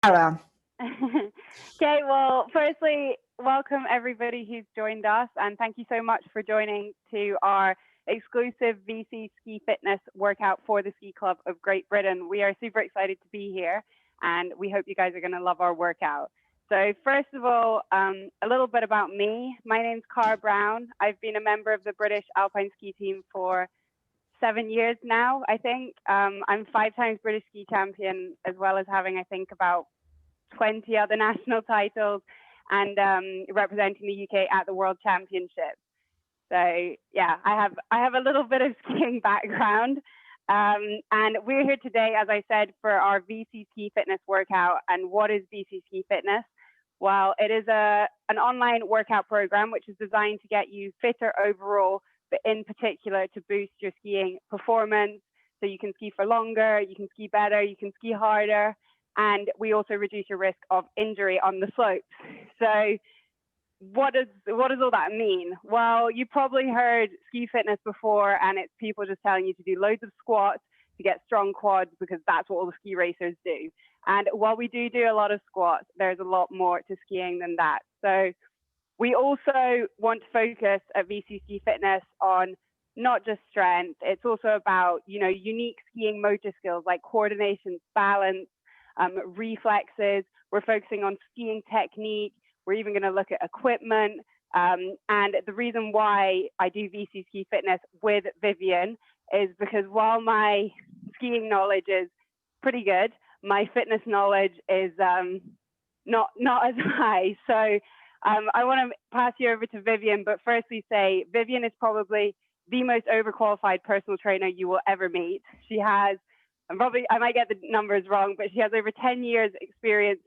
Cara. Okay, well, firstly, welcome everybody who's joined us, and thank you so much for joining to our exclusive VC Ski Fitness workout for the Ski Club of Great Britain. We are super excited to be here, and we hope you guys are going to love our workout. So, first of all, a little bit about me. My name's Cara Brown. I've been a member of the British Alpine ski team for 7 years now, I think. I'm 5 times British ski champion, as well as having, I think, about 20 other national titles and representing the UK at the World Championships. So yeah, I have a little bit of skiing background, and we're here today, as I said, for our VC Ski Fitness workout. And what is VC Ski Fitness? Well, it is an online workout program which is designed to get you fitter overall, but in particular to boost your skiing performance. So you can ski for longer, you can ski better, you can ski harder, and we also reduce your risk of injury on the slopes. So what does all that mean? Well, you probably heard ski fitness before, and it's people just telling you to do loads of squats to get strong quads because that's what all the ski racers do. And while we do a lot of squats, there's a lot more to skiing than that. So we also want to focus at VC Ski Fitness on not just strength. It's also about, unique skiing motor skills like coordination, balance, reflexes. We're focusing on skiing technique. We're even going to look at equipment. And the reason why I do VC Ski Fitness with Vivian is because while my skiing knowledge is pretty good, my fitness knowledge is not as high. So I want to pass you over to Vivian, but firstly say Vivian is probably the most overqualified personal trainer you will ever meet. She has, I might get the numbers wrong, but she has over 10 years experience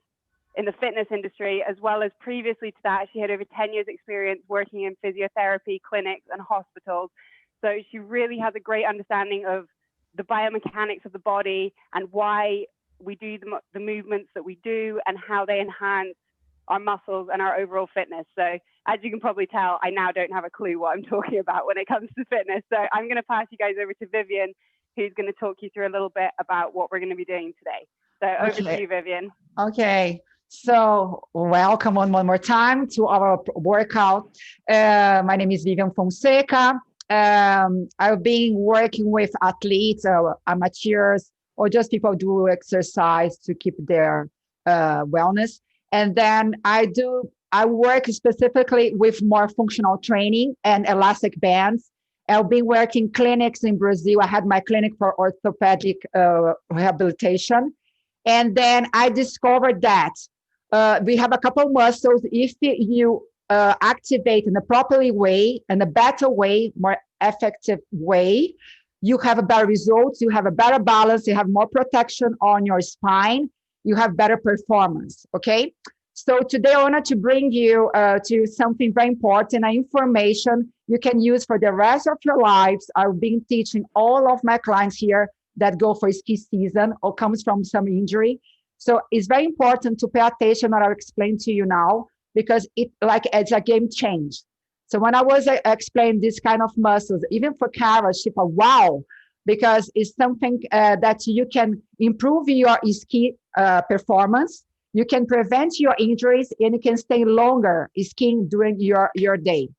in the fitness industry, as well as previously to that, she had over 10 years experience working in physiotherapy clinics and hospitals. So she really has a great understanding of the biomechanics of the body and why we do the movements that we do and how they enhance our muscles and our overall fitness. So as you can probably tell, I now don't have a clue what I'm talking about when it comes to fitness. So I'm going to pass you guys over to Vivian, who's going to talk you through a little bit about what we're going to be doing today. So over to you, Vivian. Okay. So welcome one more time to our workout. My name is Vivian Fonseca. I've been working with athletes, amateurs, or just people who do exercise to keep their wellness. And then I work specifically with more functional training and elastic bands. I've been working clinics in Brazil. I had my clinic for orthopedic rehabilitation. And then I discovered that we have a couple muscles. If you activate in a properly way, in a better way, more effective way, you have better results, you have a better balance, you have more protection on your spine, you have better performance, okay? So today I wanted to bring you to something very important, information you can use for the rest of your lives. I've been teaching all of my clients here that go for ski season or comes from some injury. So it's very important to pay attention what I'll explain to you now, because it's a game change. So when I was explaining this kind of muscles, even for Cara, she thought, wow, because it's something that you can improve your ski performance, you can prevent your injuries, and you can stay longer skiing during your day,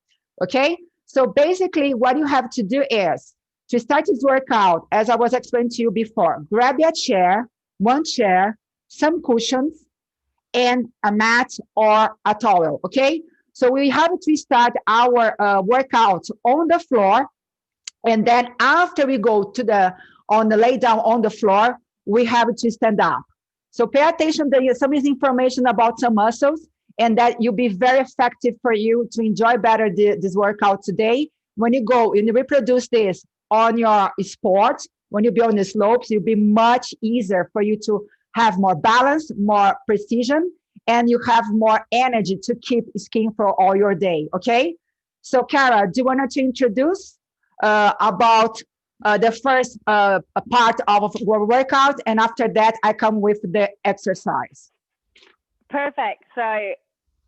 okay? So basically what you have to do is, to start this workout, as I was explaining to you before, grab your chair, one chair, some cushions, and a mat or a towel, okay? So we have to start our workout on the floor, and then after we go to lay down on the floor, we have to stand up. So pay attention, there is some information about some muscles, and that will be very effective for you to enjoy better this workout today. When you go and you reproduce this on your sport, when you be on the slopes, it'll be much easier for you to have more balance, more precision, and you have more energy to keep skiing for all your day, okay? So Cara, do you want to introduce about the first part of our workout, and after that I come with the exercise. Perfect. So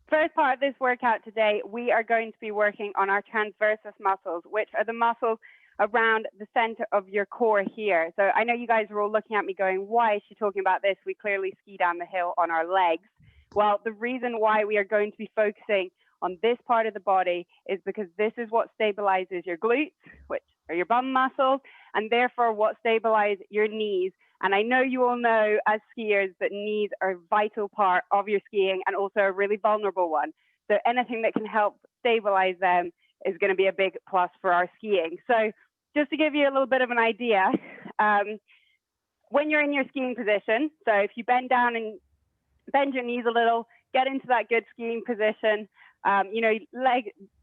first part of this workout today, we are going to be working on our transversus muscles, which are the muscles around the center of your core here. So I know you guys are all looking at me going, why is she talking about this? We clearly ski down the hill on our legs. Well, the reason why we are going to be focusing on this part of the body is because this is what stabilizes your glutes, which are your bum muscles, and therefore what stabilize your knees. And I know you all know as skiers that knees are a vital part of your skiing and also a really vulnerable one. So anything that can help stabilize them is going to be a big plus for our skiing. So just to give you a little bit of an idea, when you're in your skiing position, so if you bend down and bend your knees a little, get into that good skiing position, you know,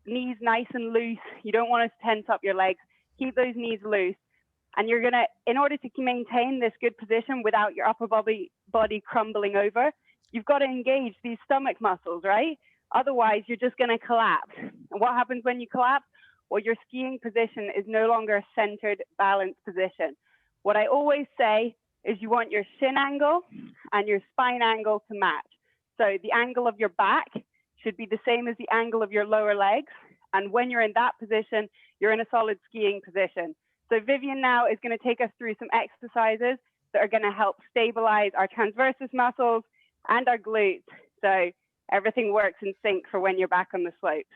knees nice and loose. You don't want to tense up your legs. Keep those knees loose. And you're going to, in order to maintain this good position without your upper body crumbling over, you've got to engage these stomach muscles, right? Otherwise, you're just going to collapse. And what happens when you collapse? Well, your skiing position is no longer a centered, balanced position. What I always say is you want your shin angle and your spine angle to match. So the angle of your back should be the same as the angle of your lower legs. And when you're in that position, you're in a solid skiing position. So Vivian now is going to take us through some exercises that are going to help stabilize our transversus muscles and our glutes. So everything works in sync for when you're back on the slopes.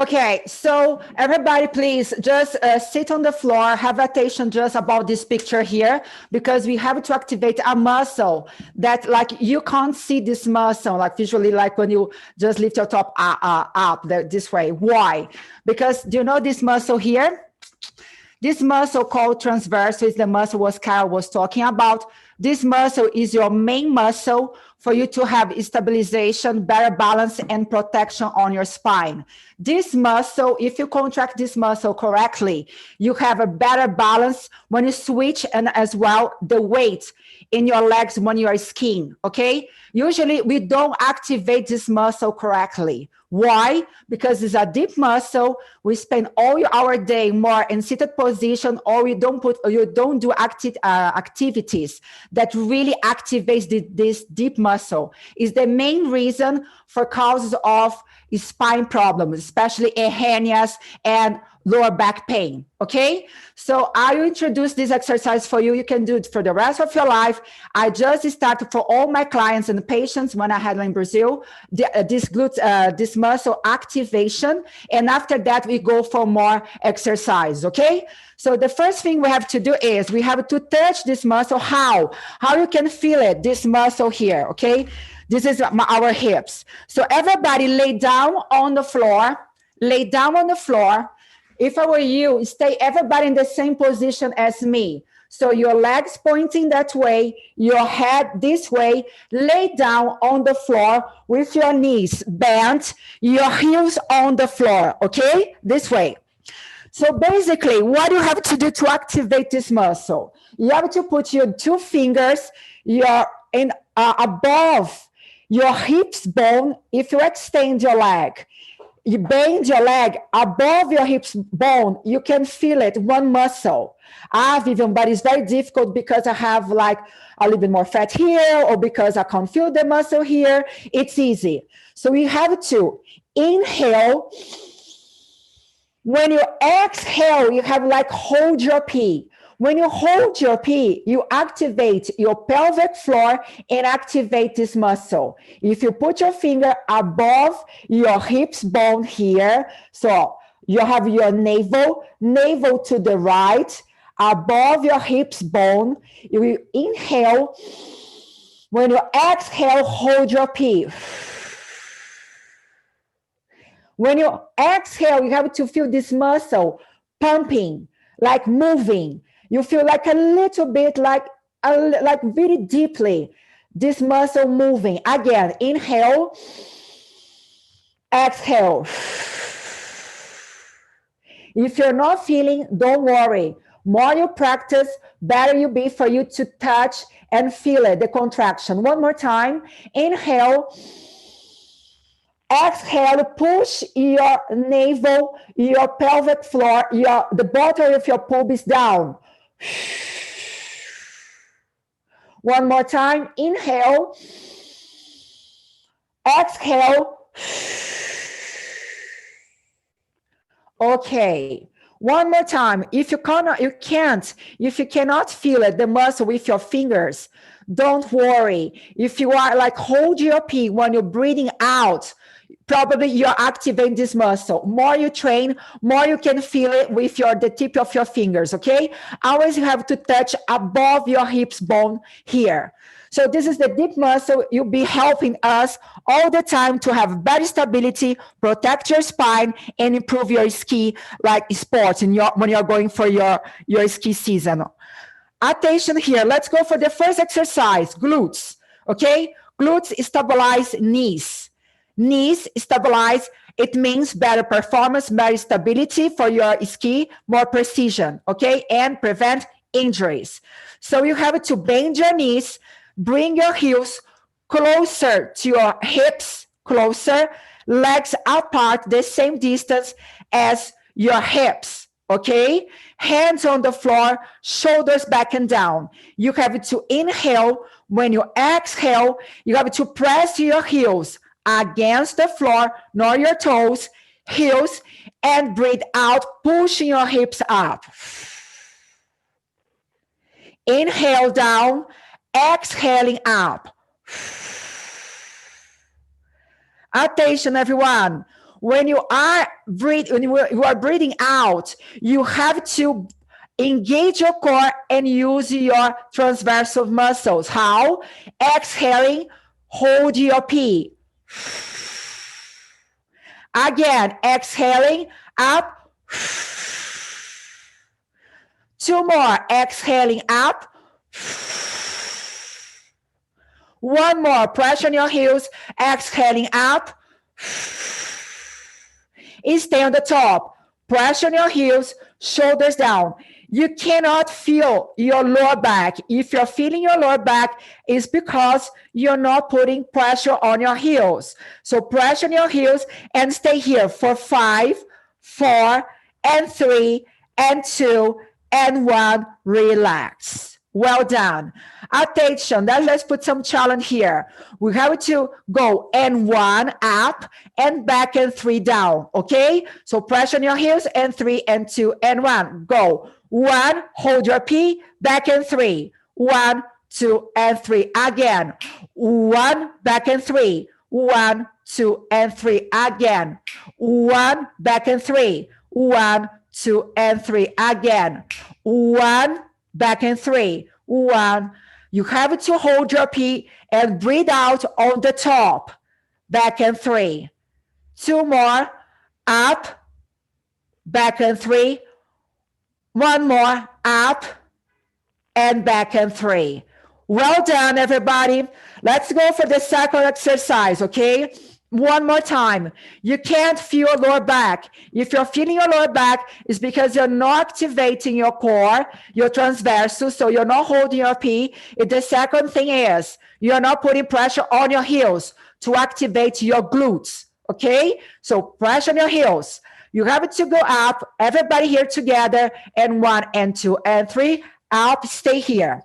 Okay, so everybody please just sit on the floor, have attention just about this picture here, because we have to activate a muscle that like you can't see this muscle, like visually, like when you just lift your top up this way. Why? Because do you know this muscle here? This muscle called transverse is the muscle what Cara was talking about. This muscle is your main muscle for you to have stabilization, better balance, and protection on your spine. This muscle, if you contract this muscle correctly, you have a better balance when you switch, and as well the weight in your legs when you are skiing, okay? Usually we don't activate this muscle correctly. Why? Because it's a deep muscle. We spend all our day more in seated position, or you don't do activities that really activates this deep muscle. Is the main reason for causes of spine problems, especially hernias and lower back pain. Okay, so I will introduce this exercise for you. You can do it for the rest of your life. I just started for all my clients and patients when I had in Brazil, this muscle activation. And after that, we go for more exercise. Okay, so the first thing we have to do is we have to touch this muscle. How you can feel it, this muscle here. Okay, this is our hips. So everybody lay down on the floor, lay down on the floor. If I were you, stay everybody in the same position as me. So your legs pointing that way, your head this way, lay down on the floor with your knees bent, your heels on the floor, okay? This way. So basically, what you have to do to activate this muscle, you have to put your two fingers above your hips bone. If you extend your leg, you bend your leg above your hips bone, you can feel it, one muscle. Vivian, but it's very difficult because I have like a little bit more fat here, or because I can't feel the muscle here. It's easy. So you have to inhale. When you exhale, you have like hold your pee. When you hold your pee, you activate your pelvic floor and activate this muscle. If you put your finger above your hips bone here, so you have your navel to the right, above your hips bone, you will inhale. When you exhale, hold your pee. When you exhale, you have to feel this muscle pumping, like moving. You feel like a little bit, like very deeply, this muscle moving. Again, inhale, exhale. If you're not feeling, don't worry. More you practice, better you be for you to touch and feel it, the contraction. One more time. Inhale. Exhale, push your navel, your pelvic floor, the bottom of your pubis down. One more time. Inhale. Exhale. Okay. One more time. If you cannot feel it, the muscle with your fingers, don't worry. If you are like hold your pee when you're breathing out, probably you're activating this muscle. More you train, more you can feel it with the tip of your fingers, okay? Always you have to touch above your hips bone here. So this is the deep muscle. You'll be helping us all the time to have better stability, protect your spine, and improve your ski like sports when you're going for your ski season. Attention here. Let's go for the first exercise, glutes, okay? Glutes stabilize knees. Knees stabilize, it means better performance, better stability for your ski, more precision, okay? And prevent injuries. So you have to bend your knees, bring your heels closer to your hips, closer, legs apart, the same distance as your hips, okay? Hands on the floor, shoulders back and down. You have to inhale. When you exhale, you have to press your heels against the floor, not your toes, heels, and breathe out, pushing your hips up. Inhale down, exhaling up. Attention, everyone. When you are breathing out, you have to engage your core and use your transversal muscles. How? Exhaling, hold your pee. Again, exhaling up. 2 more, exhaling up. 1 more, press on your heels, exhaling up. Stay on the top, press on your heels, shoulders down. You cannot feel your lower back. If you're feeling your lower back, it's because you're not putting pressure on your heels. So press on your heels and stay here for 5, 4, and 3, and 2, and 1. Relax. Well done. Attention, let's put some challenge here. We have to go and 1 up and back and 3 down, okay? So press on your heels and 3 and 2 and 1. Go. 1, hold your pee, back and 3. 1, 2, and 3. Again. 1, back and 3. 1, 2, and 3. Again. 1, back and 3. 1, 2, and 3. Again. 1, back and 3. 1. You have to hold your pee and breathe out on the top. Back and 3. 2 more. Up. Back and 3. 1 more. Up. And back and 3. Well done, everybody. Let's go for the second exercise, okay? 1 more time. You can't feel lower back. If you're feeling your lower back, it's because you're not activating your core, your transversal, so you're not holding your pee. The second thing is you're not putting pressure on your heels to activate your glutes, okay? So press on your heels. You have to go up, everybody here together, and 1 and 2 and 3, up, stay here.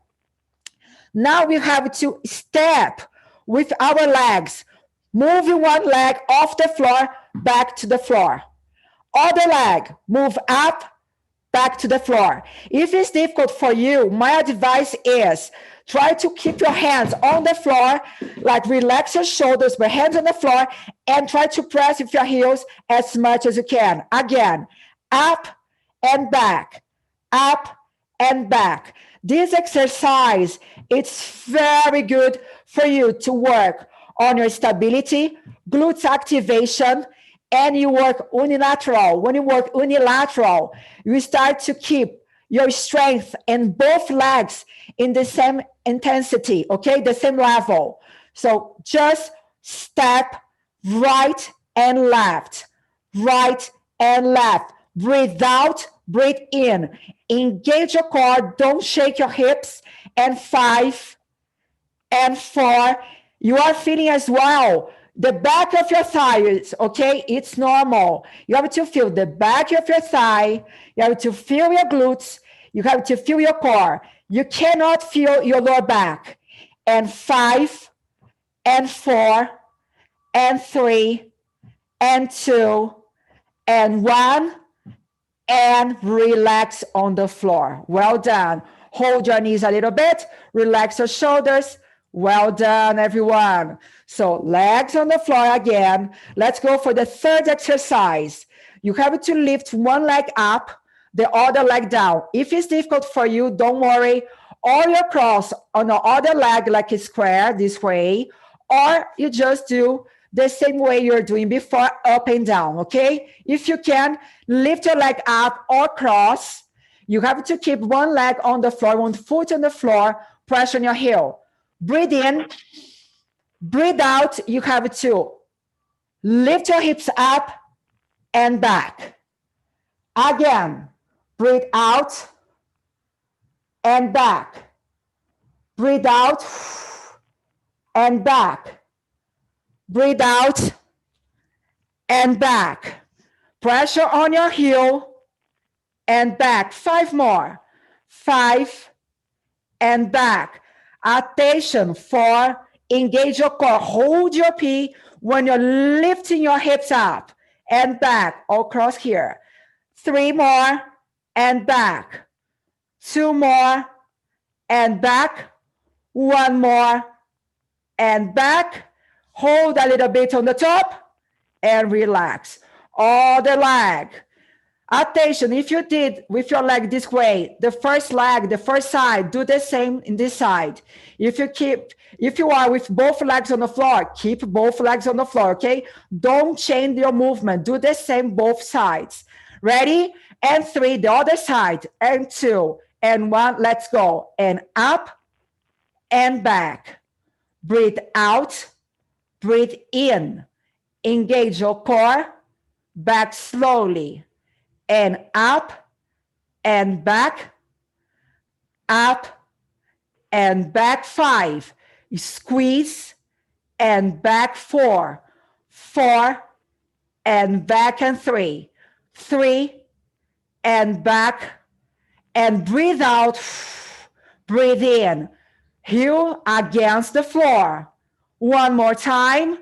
Now we have to step with our legs, moving one leg off the floor, back to the floor. Other leg, move up, back to the floor. If it's difficult for you, my advice is try to keep your hands on the floor, like relax your shoulders, but hands on the floor, and try to press with your heels as much as you can. Again, up and back, up and back. This exercise, it's very good for you to work on your stability, glutes activation, and you work unilateral. When you work unilateral, you start to keep your strength in both legs in the same intensity, okay, the same level. So just step right and left, right and left. Breathe out, breathe in. Engage your core, don't shake your hips. And 5 and 4. You are feeling as well the back of your thighs, okay? It's normal. You have to feel the back of your thigh. You have to feel your glutes. You have to feel your core. You cannot feel your lower back. And 5 and 4 and 3 and 2 and 1 and relax on the floor. Well done. Hold your knees a little bit, relax your shoulders. Well done, everyone. So legs on the floor again. Let's go for the third exercise. You have to lift one leg up, the other leg down. If it's difficult for you, don't worry. Or you cross on the other leg like a square this way, or you just do the same way you're doing before, up and down, okay? If you can, lift your leg up or cross. You have to keep one leg on the floor, one foot on the floor, press on your heel. Breathe in, breathe out. You have to lift your hips up and back. Again, breathe out and back. Breathe out and back. Breathe out and back. Pressure on your heel and back. 5 more. 5 and back. Attention for engage your core. Hold your P when you're lifting your hips up and back all across here. 3 more and back. 2 more and back. 1 more and back. Hold a little bit on the top and relax. Other leg. Attention, if you did with your leg this way, the first leg, the first side, do the same in this side. If you are with both legs on the floor, keep both legs on the floor, okay? Don't change your movement. Do the same both sides. Ready? And 3, the other side. And 2, and 1, let's go. And up and back. Breathe out, breathe in. Engage your core, back slowly. And up and back, up and back. 5, squeeze and back. 4, 4 and back, and 3, 3 and back, and breathe out, breathe in, heel against the floor. 1 more time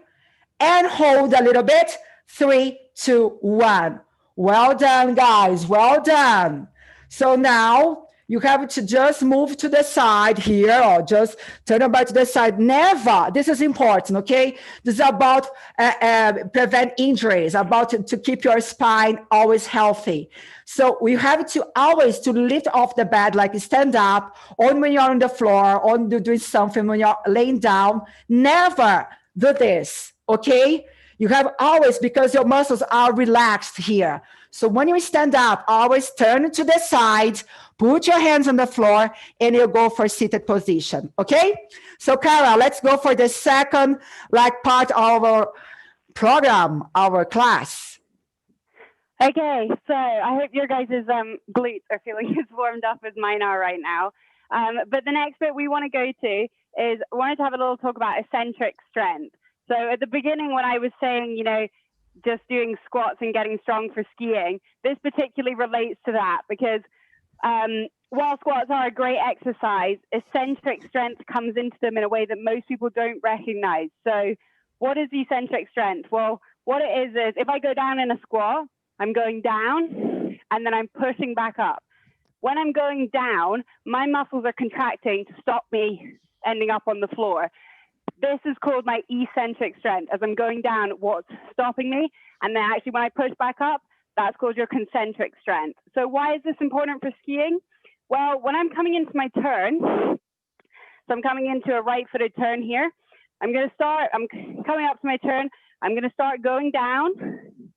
and hold a little bit. 3, 2, 1. Well done, guys. Well done. So now you have to just move to the side here, or just turn about to the side. Never. This is important, okay? This is about prevent injuries, about to keep your spine always healthy. So we have to always to lift off the bed, like stand up, or when you're on the floor, or doing something when you're laying down. Never do this, okay? You have always, because your muscles are relaxed here. So when you stand up, always turn to the side, put your hands on the floor, and you go for seated position, okay? So Cara, let's go for the second part of our program, our class. Okay, so I hope your guys' glutes are feeling as warmed up as mine are right now. But the next bit we want to go to is, I wanted to have a little talk about eccentric strength. So at the beginning, when I was saying, you know, just doing squats and getting strong for skiing, this particularly relates to that, because while squats are a great exercise, eccentric strength comes into them in a way that most people don't recognize. So what is eccentric strength? Well, what it is if I go down in a squat, I'm going down and then I'm pushing back up. When I'm going down, my muscles are contracting to stop me ending up on the floor. This is called my eccentric strength. As I'm going down, what's stopping me? And then actually when I push back up, that's called your concentric strength. So why is this important for skiing? Well, when I'm coming into my turn, so I'm coming into a right-footed turn here, I'm coming up to my turn, I'm going to start going down.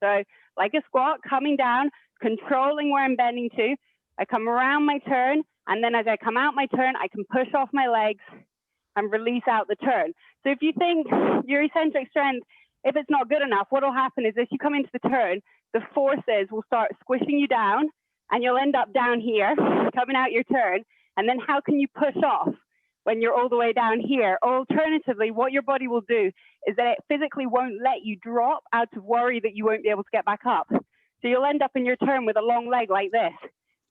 So like a squat, coming down, controlling where I'm bending to. I come around my turn, and then as I come out my turn, I can push off my legs and release out the turn. So if you think your eccentric strength, if it's not good enough, what will happen is as you come into the turn, the forces will start squishing you down, and you'll end up down here, coming out your turn. And then how can you push off when you're all the way down here? Alternatively, what your body will do is that it physically won't let you drop out of worry that you won't be able to get back up. So you'll end up in your turn with a long leg like this.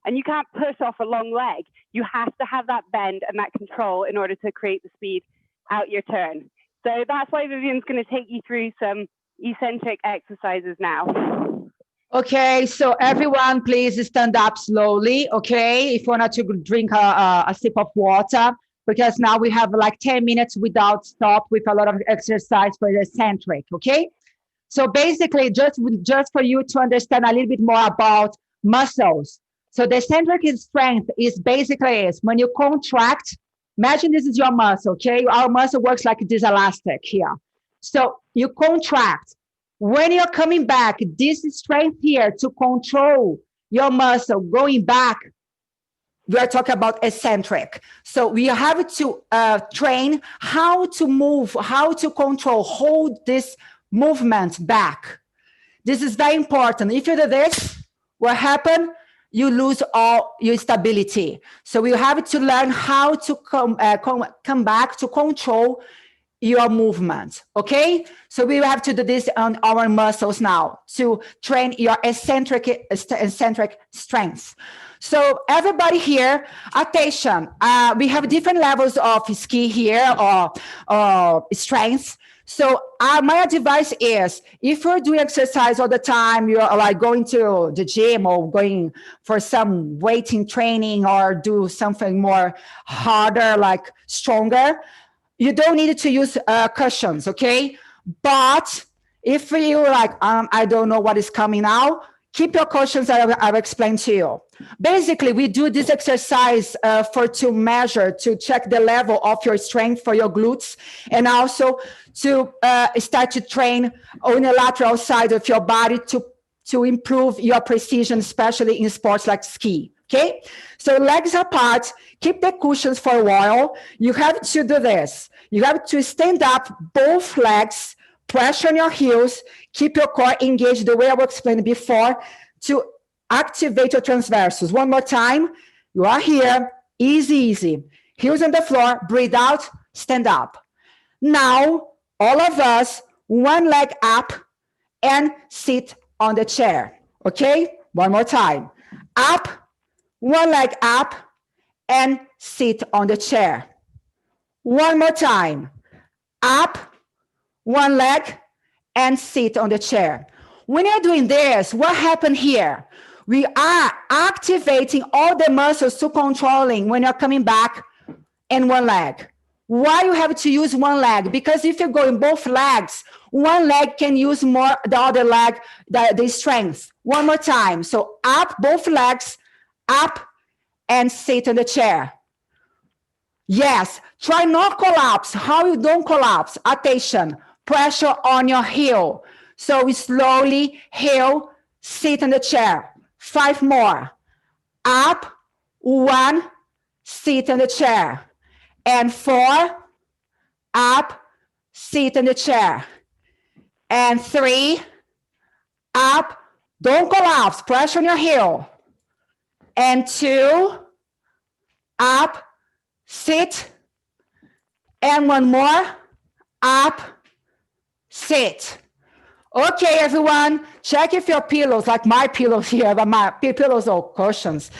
And you can't push off a long leg. You have to have that bend and that control in order to create the speed out your turn. So that's why Vivian's going to take you through some eccentric exercises now. Okay, so everyone, please stand up slowly, okay? If you want to drink a sip of water, because now we have like 10 minutes without stop with a lot of exercise for the eccentric, okay? So basically, just for you to understand a little bit more about muscles. So the eccentric strength is basically is when you contract, imagine this is your muscle, okay? Our muscle works like this elastic here. So you contract. When you're coming back, this strength here to control your muscle going back, we are talking about eccentric. So we have to train how to move, how to control, hold this movement back. This is very important. If you do this, what happens? You lose all your stability. So we have to learn how to come back to control your movement, okay? So we have to do this on our muscles now to train your eccentric strength. So everybody here, attention, we have different levels of ski here or strength. So my advice is, if you're doing exercise all the time, you're like going to the gym or going for some weighting training or do something more harder, like stronger, you don't need to use cushions, okay? But if you like, I don't know what is coming now, keep your cushions that I've explained to you. Basically, we do this exercise to measure, to check the level of your strength for your glutes, and also to start to train on the lateral side of your body to improve your precision, especially in sports like ski. Okay, so legs apart, keep the cushions for a while. You have to do this. You have to stand up, both legs, pressure on your heels, keep your core engaged the way I explained before to activate your transversals. One more time. You are here, easy, easy. Heels on the floor, breathe out, stand up. Now, all of us, one leg up and sit on the chair. Okay, one more time. Up, one leg up and sit on the chair. One more time. Up, one leg and sit on the chair. When you're doing this, what happened here? We are activating all the muscles to controlling when you're coming back in one leg. Why you have to use one leg? Because if you go in both legs, one leg can use more the other leg, the strength. One more time. So up, both legs, up and sit on the chair. Yes, try not collapse. How you don't collapse? Attention, pressure on your heel. So we slowly heel, sit on the chair. 5 more. Up, 1, sit on the chair. And 4, up, sit on the chair. And 3, up, don't collapse, pressure on your heel. And 2, up, sit. And 1 more, up, sit. Okay, everyone, check if your pillows, like my pillows here, but my pillows or cushions,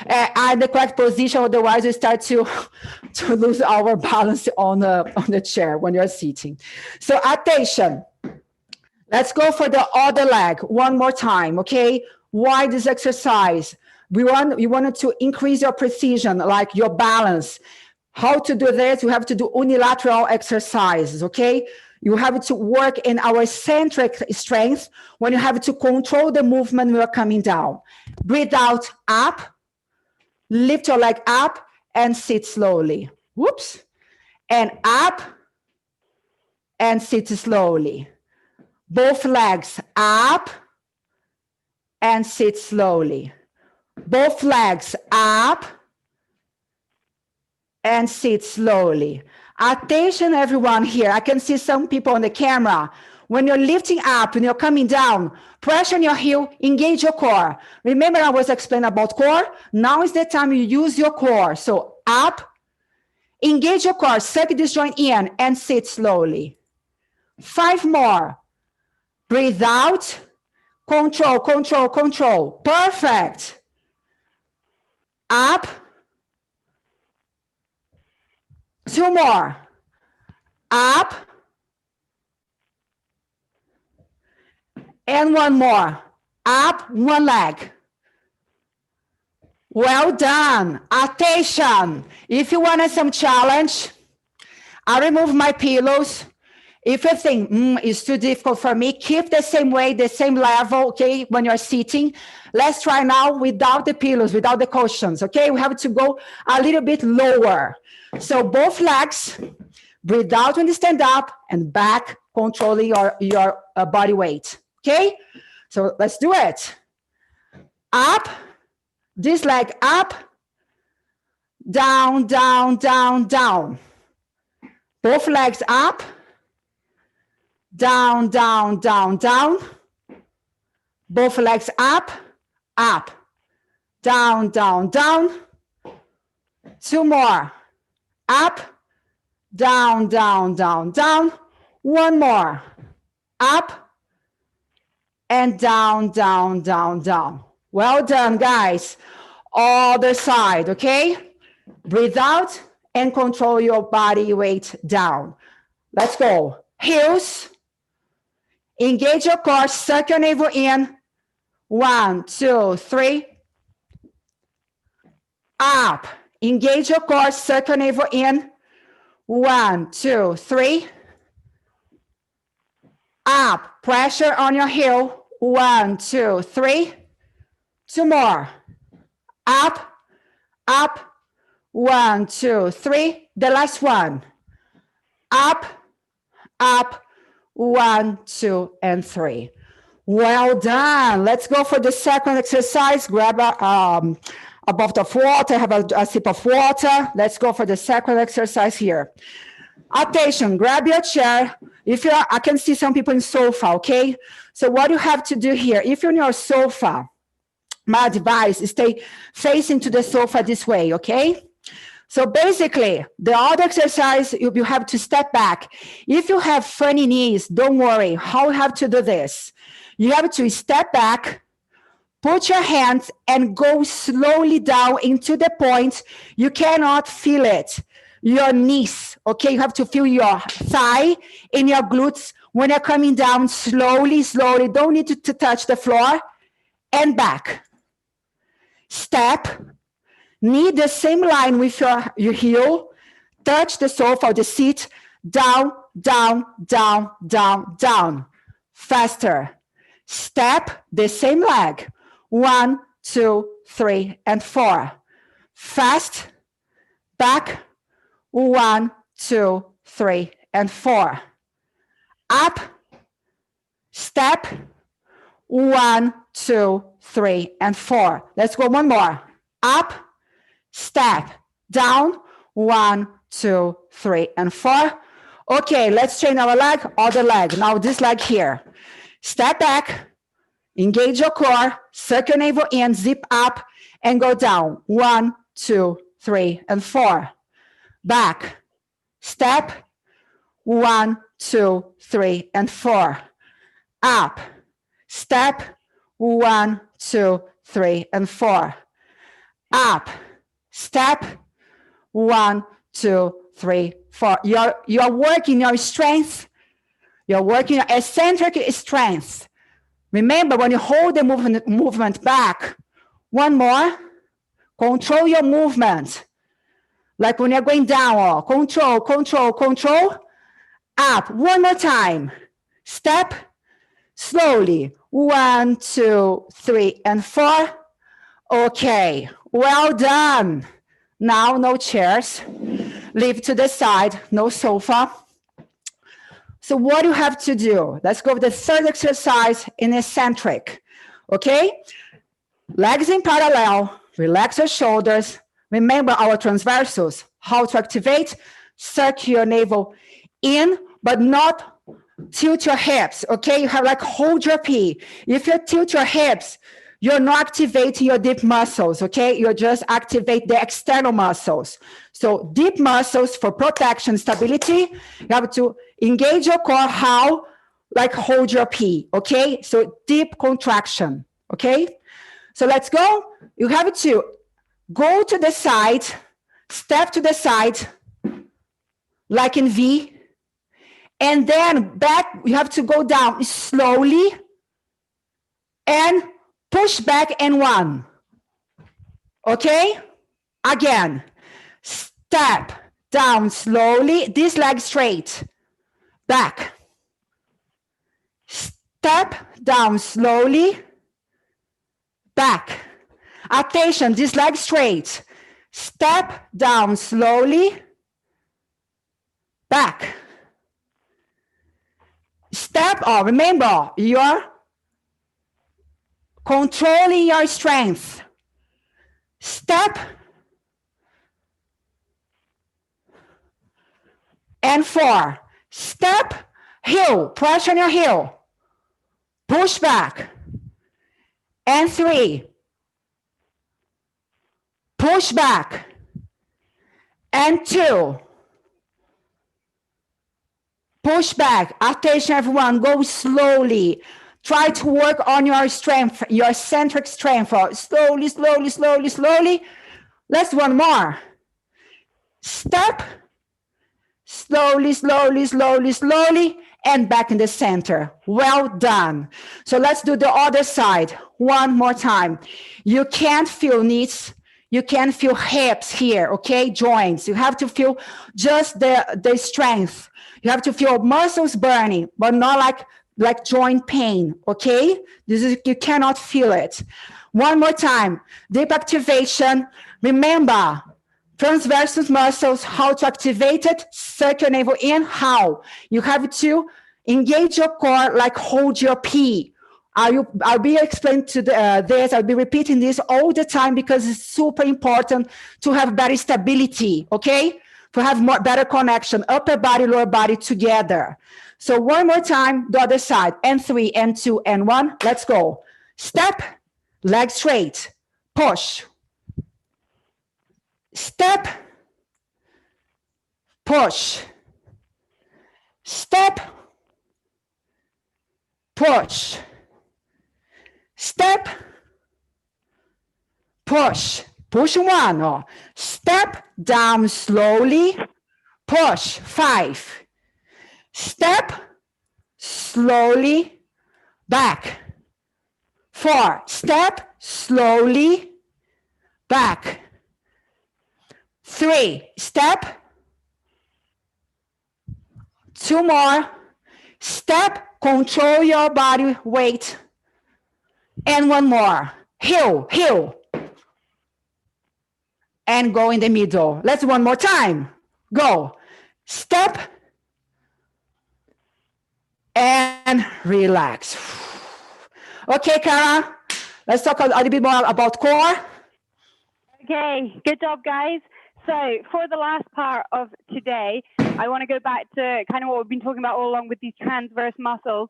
are in the correct position. Otherwise, we start to lose our balance on the chair when you're sitting. So attention. Let's go for the other leg one more time, okay? Why this exercise? We wanted to increase your precision, like your balance. How to do this? You have to do unilateral exercises, okay? You have to work in our eccentric strength when you have to control the movement when you're coming down. Breathe out, up, lift your leg up and sit slowly. Whoops. And up and sit slowly. Both legs up and sit slowly. Both legs up and sit slowly. Attention, everyone here. I can see some people on the camera. When you're lifting up, when you're coming down, pressure on your heel, engage your core. Remember I was explaining about core? Now is the time you use your core. So up, engage your core, suck this joint in and sit slowly. 5 more. Breathe out, control, control, control. Perfect. Up. 2 more. Up. And 1 more. up, one leg. Well done. Attention. If you want some challenge, I remove my pillows. If you think it's too difficult for me, keep the same way, the same level, okay, when you're sitting. Let's try now without the pillows, without the cushions, okay? We have to go a little bit lower. So both legs, breathe out when you stand up and back, controlling your body weight, okay? So let's do it. Up, this leg up, down, down, down, down. Both legs up, down, down, down, down. Both legs up, up, down, down, down. Two more. Up, down, down, down, down. One more. Up, and down, down, down, down. Well done, guys. Other side, okay? Breathe out and control your body weight down. Let's go. Heels. Engage your core, suck your navel in. 1, 2, 3. Up. Engage your core, suck your navel in. 1, 2, 3. Up. Pressure on your heel. 1, 2, 3. Two more. Up, up. 1, 2, 3. The last one. Up, up. 1, 2, and 3. Well done. Let's go for the second exercise. Grab a bottle of water, have a sip of water. Let's go for the second exercise here. Attention, grab your chair. If you're, I can see some people in sofa, okay? So what you have to do here, if you're in your sofa, my advice is stay facing to the sofa this way, okay? So basically, the other exercise, you have to step back. If you have funny knees, don't worry. How you have to do this? You have to step back, put your hands, and go slowly down into the point. You cannot feel it. Your knees, okay? You have to feel your thigh and your glutes when you're coming down slowly, slowly. Don't need to touch the floor. And back. Step. Knee the same line with your heel. Touch the sofa or the seat. Down, down, down, down, down. Faster. Step the same leg. 1, 2, 3, and 4. Fast. Back. 1, 2, 3, and 4. Up. Step. 1, 2, 3, and 4. Let's go one more. Up. Step. Down. 1, 2, 3, and 4. Okay, let's train our leg, other leg. Now this leg here. Step back. Engage your core. Suck your navel in. Zip up and go down. 1, 2, 3, and 4. Back. Step. 1, 2, 3, and 4. Up. Step. 1, 2, 3, and 4. Up. Step. 1, 2, 3, 4. You're working your strength. You're working your eccentric strength. Remember, when you hold the movement back, one more, control your movement. Like when you're going down, control, control, control. Up, one more time. Step, slowly. 1, 2, 3, and 4. Okay, well done. Now, no chairs. Leave to the side, no sofa. So what do you have to do? Let's go with the third exercise in eccentric, okay? Legs in parallel, relax your shoulders. Remember our transversals, how to activate, suck your navel in, but not tilt your hips, okay? You have like hold your pee. If you tilt your hips, you're not activating your deep muscles, okay? You just activate the external muscles. So deep muscles for protection, stability, you have to engage your core, how? Like hold your pee, okay? So deep contraction, okay? So let's go. You have to go to the side, step to the side, like in V, and then back, you have to go down slowly and push back and 1. Okay? Again, step down slowly, this leg straight, back. Step down slowly, back. Attention, this leg straight. Step down slowly, back. Step, remember, you're controlling your strength. Step and 4. Step, heel, pressure on your heel. Push back. And 3. Push back. And 2. Push back. Attention, everyone. Go slowly. Try to work on your strength, your centric strength. Slowly, slowly, slowly, slowly. Let's do one more. Step. Slowly, slowly, slowly, slowly. And back in the center. Well done. So let's do the other side. One more time. You can't feel knees. You can't feel hips here, okay? Joints. You have to feel just the strength. You have to feel muscles burning, but not like joint pain, okay? You cannot feel it. One more time. Deep activation. Remember, transversus muscles, how to activate it. Suck your navel in, how? You have to engage your core like hold your pee. I'll be explaining to this. I'll be repeating this all the time because it's super important to have better stability, okay? To have better connection, upper body, lower body together. So one more time, the other side, and 3, and 2, and 1. Let's go. Step, leg straight, push. Step, push. Step, push. Step, push. Push 1. Step down slowly, push 5. Step slowly back. 4. Step slowly back. 3. Step. 2 more. Step, control your body weight. And 1 more. Heel, heel. And go in the middle. Let's do one more time. Go. Step. And relax. Okay, Cara. Let's talk a little bit more about core. Okay, good job, guys. So for the last part of today, I want to go back to kind of what we've been talking about all along with these transverse muscles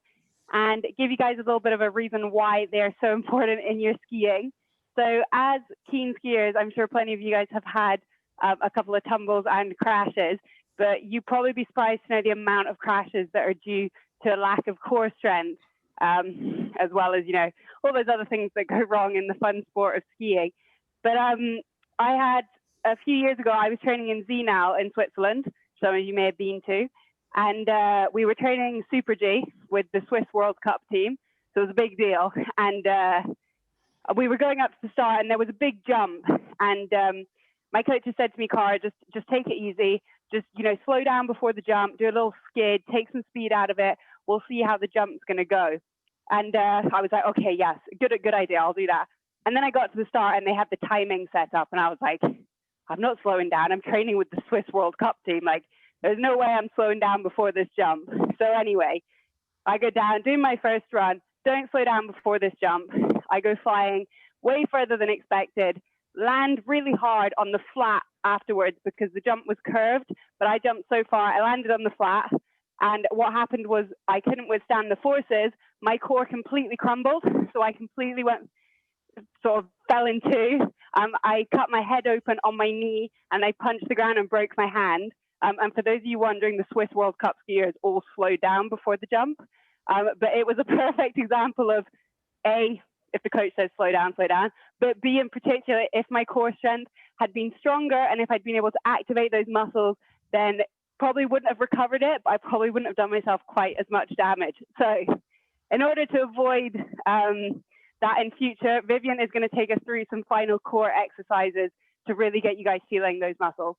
and give you guys a little bit of a reason why they're so important in your skiing. So as keen skiers, I'm sure plenty of you guys have had a couple of tumbles and crashes, but you'd probably be surprised to know the amount of crashes that are due to a lack of core strength, as well as, you know, all those other things that go wrong in the fun sport of skiing. But I had, a few years ago, I was training in Zinal in Switzerland, some of you may have been to, and we were training Super G with the Swiss World Cup team, so it was a big deal. And we were going up to the start, and there was a big jump, and my coach just said to me, Cara, just take it easy, just, you know, slow down before the jump, do a little skid, take some speed out of it, we'll see how the jump's going to go. And I was like, okay, yes, good idea, I'll do that. And then I got to the start, and they had the timing set up, and I was like, I'm not slowing down, I'm training with the Swiss World Cup team, like, there's no way I'm slowing down before this jump. So anyway, I go down, do my first run, don't slow down before this jump. I go flying way further than expected, land really hard on the flat afterwards because the jump was curved, but I jumped so far, I landed on the flat. And what happened was I couldn't withstand the forces. My core completely crumbled. So I completely sort of fell in two. I cut my head open on my knee and I punched the ground and broke my hand. And for those of you wondering, the Swiss World Cup skiers all slowed down before the jump. But it was a perfect example of A, if the coach says slow down, but B, in particular, if my core strength had been stronger and if I'd been able to activate those muscles, then probably wouldn't have recovered it, but I probably wouldn't have done myself quite as much damage. So in order to avoid that in future, Vivian is going to take us through some final core exercises to really get you guys feeling those muscles.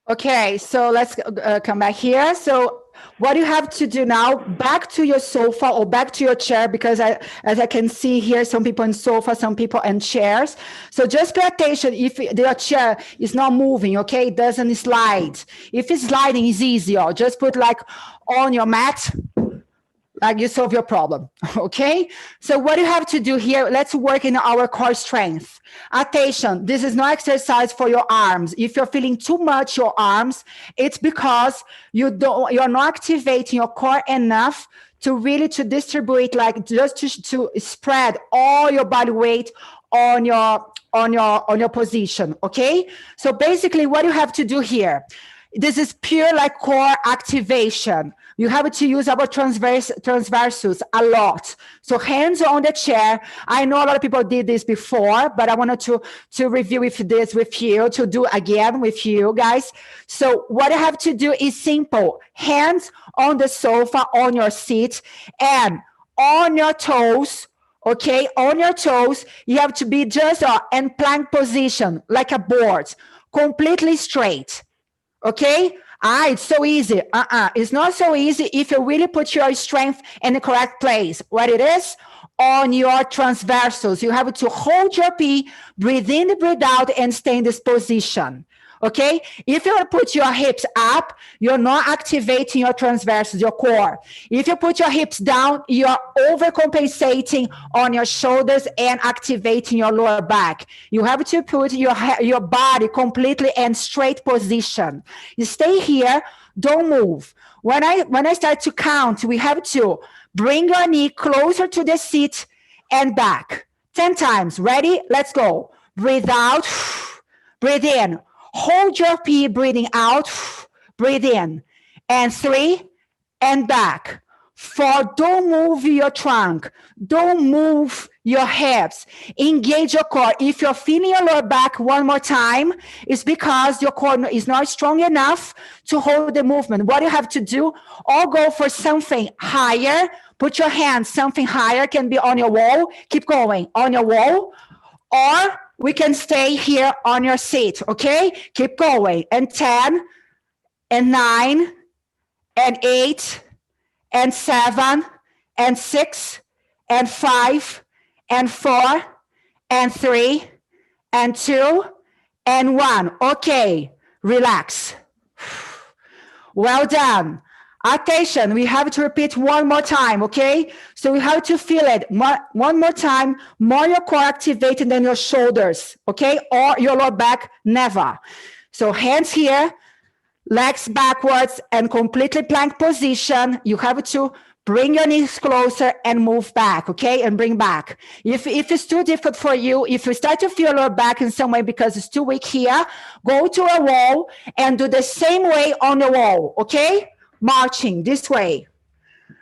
Okay, so let's come back here. So what you have to do now, back to your sofa or back to your chair, because as I can see here, some people in sofa, some people in chairs. So just pay attention if your chair is not moving, okay? It doesn't slide. If it's sliding, it's easier. Just put like on your mat, like you solve your problem, okay? So what you have to do here, let's work in our core strength. Attention, this is no exercise for your arms. If you're feeling too much your arms, it's because you're not activating your core enough to really to distribute, like just to spread all your body weight on your position, okay? So basically what you have to do here, this is pure like core activation. You have to use our transversus a lot. So hands on the chair. I know a lot of people did this before, but I wanted to review this with you, to do again with you guys. So what I have to do is simple. Hands on the sofa, on your seat, and on your toes. Okay, on your toes, you have to be just in plank position, like a board, completely straight. Okay, it's so easy. It's not so easy if you really put your strength in the correct place. What it is? On your transversals. You have to hold your pee, breathe in, breathe out, and stay in this position. Okay, if you put your hips up, you're not activating your transversals, your core. If you put your hips down, you're overcompensating on your shoulders and activating your lower back. You have to put your body completely in straight position. You stay here, don't move. When I start to count, we have to bring your knee closer to the seat and back. 10 times. Ready? Let's go. Breathe out, breathe in. Hold your pee, breathing out, breathe in. And 3, and back. 4, don't move your trunk. Don't move your hips. Engage your core. If you're feeling your lower back one more time, it's because your core is not strong enough to hold the movement. What you have to do, or go for something higher. Put your hands something higher, can be on your wall. Keep going, on your wall. Or we can stay here on your seat, okay? Keep going. And 10, and 9, and 8, and 7, and 6, and 5, and 4, and 3, and 2, and 1. Okay, relax. Well done. Attention, we have to repeat one more time, okay? So we have to feel it one more time, more your core activated than your shoulders, okay? Or your lower back, never. So hands here, legs backwards, and completely plank position. You have to bring your knees closer and move back, okay? And bring back. If it's too difficult for you, if you start to feel your lower back in some way because it's too weak here, go to a wall and do the same way on the wall, okay? Marching this way.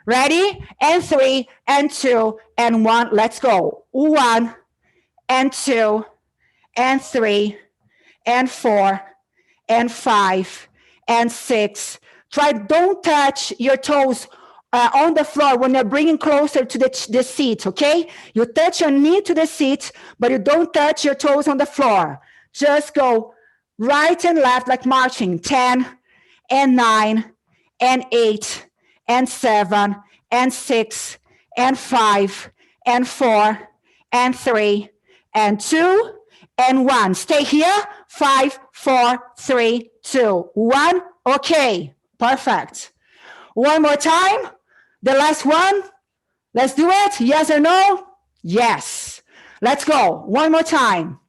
Ready? And 3, and 2, and 1. Let's go. 1, and 2, and 3, and 4, and 5, and 6. Don't touch your toes on the floor when you're bringing closer to the seat, okay? You touch your knee to the seat, but you don't touch your toes on the floor. Just go right and left like marching. 10, and 9, and 8, and 7, and 6, and 5, and 4, and 3, and 2, and 1. Stay here. 5, 4, 3, 2, 1. Okay, perfect. One more time. The last one. Let's do it. Yes or no? Yes. Let's go. One more time.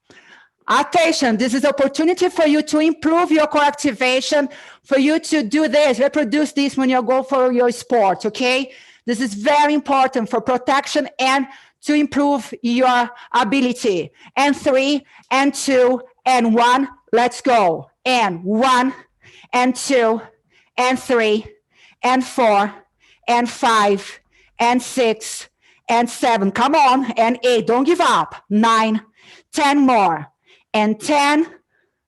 Attention, this is an opportunity for you to improve your core activation, for you to do this, reproduce this when you go for your sport, okay? This is very important for protection and to improve your ability. And 3, and 2, and 1, let's go. And 1, and 2, and 3, and 4, and 5, and 6, and 7. Come on. And 8, don't give up. 9, 10 more. And 10,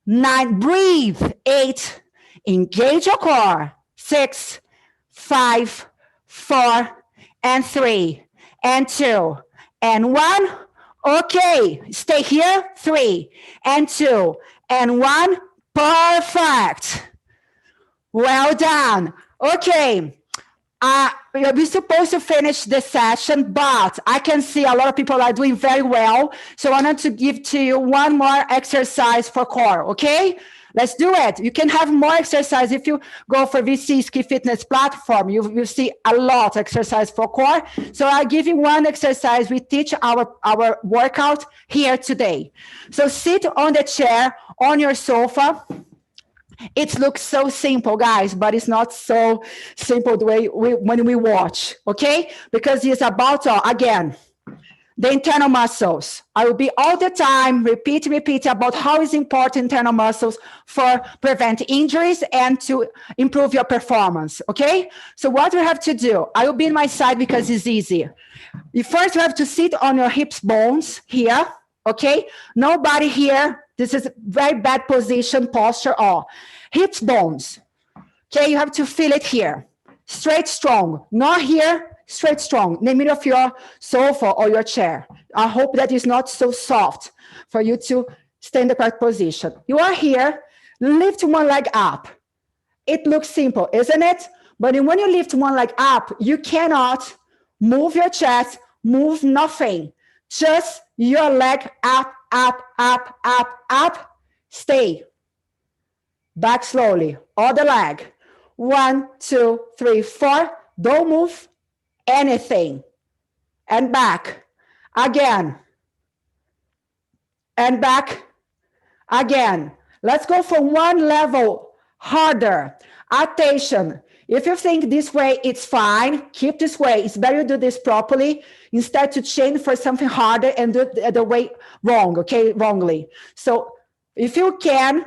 9, breathe. 8, engage your core. 6, 5, 4, and 3, and 2, and 1. Okay, stay here. 3 and 2 and 1. Perfect. Well done. Okay. We're supposed to finish the session, but I can see a lot of people are doing very well. So I wanted to give to you one more exercise for core, okay? Let's do it. You can have more exercise. If you go for VC Ski Fitness platform, you will see a lot of exercise for core. So I'll give you one exercise. We teach our workout here today. So sit on the chair, on your sofa. It looks so simple, guys, but it's not so simple the way when we watch, okay? Because it's about, again, the internal muscles. I will be all the time repeat about how is important internal muscles for prevent injuries and to improve your performance, okay? So what we have to do, I will be in my side because it's easy. You first have to sit on your hips bones here, okay? Nobody here. This is very bad position, posture, all. Hips bones, okay? You have to feel it here. Straight, strong, not here. Straight, strong, in the middle of your sofa or your chair. I hope that is not so soft for you to stay in the correct position. You are here, lift one leg up. It looks simple, isn't it? But when you lift one leg up, you cannot move your chest, move nothing. Just your leg up, up, up, up, up. Stay. Back slowly, other leg. 1, 2, 3, 4. Don't move anything. And back again, and back again. Let's go for one level harder. Attention. If you think this way it's fine, keep this way. It's better you do this properly instead to change for something harder and do it the way wrong, okay, wrongly. So if you can,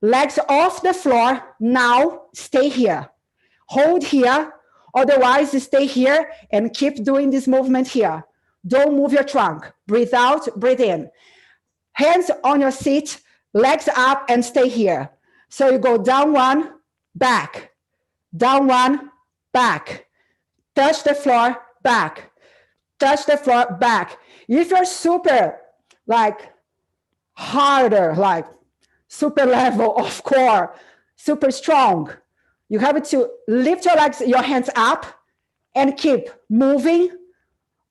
legs off the floor. Now stay here, hold here. Otherwise, stay here and keep doing this movement here. Don't move your trunk. Breathe out, breathe in. Hands on your seat, legs up, and stay here. So you go down 1, back. Down 1, back. Touch the floor, back. Touch the floor, back. If you're super, like, harder, like, super level of core, super strong, you have to lift your legs, your hands up, and keep moving,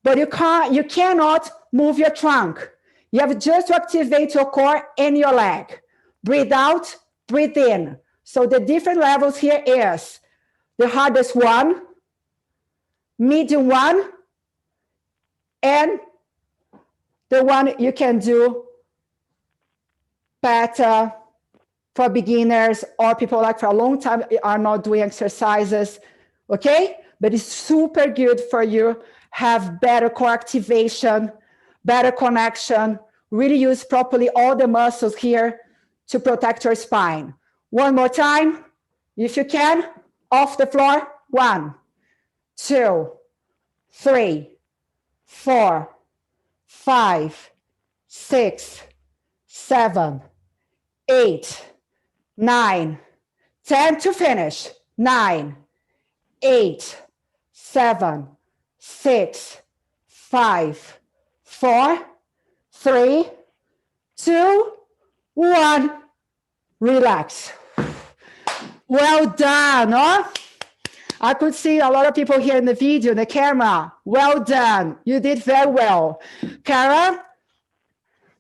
but you cannot move your trunk. You have just to activate your core and your leg. Breathe out, breathe in. So the different levels here is the hardest one, medium one, and the one you can do better for beginners or people like for a long time are not doing exercises, okay? But it's super good for you, have better core activation, better connection, really use properly all the muscles here to protect your spine. One more time, if you can, off the floor. 1, 2, 3, 4, 5, 6, 7, 8, 9, 10 to finish. 9, 8, 7, 6, 5, 4, 3, 2, 1. Relax. Well done, huh? I could see a lot of people here in the video, the camera. Well done. You did very well. Cara?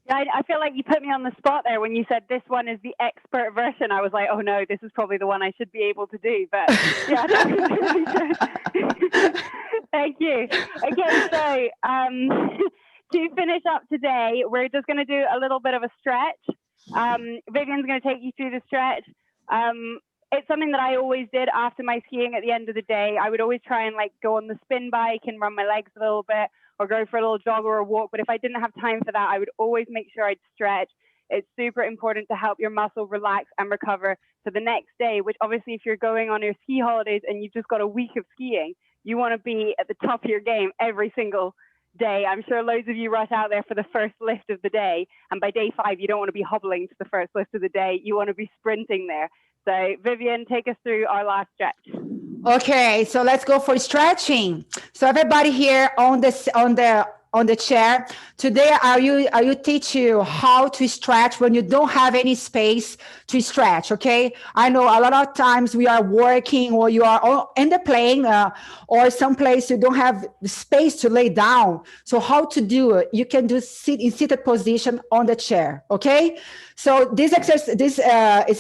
Yeah, I feel like you put me on the spot there when you said this one is the expert version. I was like, oh no, this is probably the one I should be able to do. But yeah, that was really good. Thank you. Okay, so to finish up today, we're just going to do a little bit of a stretch. Vivian's going to take you through the stretch. It's something that I always did after my skiing at the end of the day. I would always try and like go on the spin bike and run my legs a little bit or go for a little jog or a walk. But if I didn't have time for that, I would always make sure I'd stretch. It's super important to help your muscle relax and recover for the next day, which obviously if you're going on your ski holidays and you've just got a week of skiing, you want to be at the top of your game every single day. I'm sure loads of you rush out there for the first lift of the day. And by day 5, you don't want to be hobbling to the first lift of the day. You want to be sprinting there. So Vivian, take us through our last stretch. Okay, so let's go for stretching. So everybody here on the on the chair. Today, I will teach you how to stretch when you don't have any space to stretch, okay? I know a lot of times we are working or you are in the plane or someplace you don't have space to lay down. So how to do it? You can do sit in seated position on the chair, okay? So this exercise, this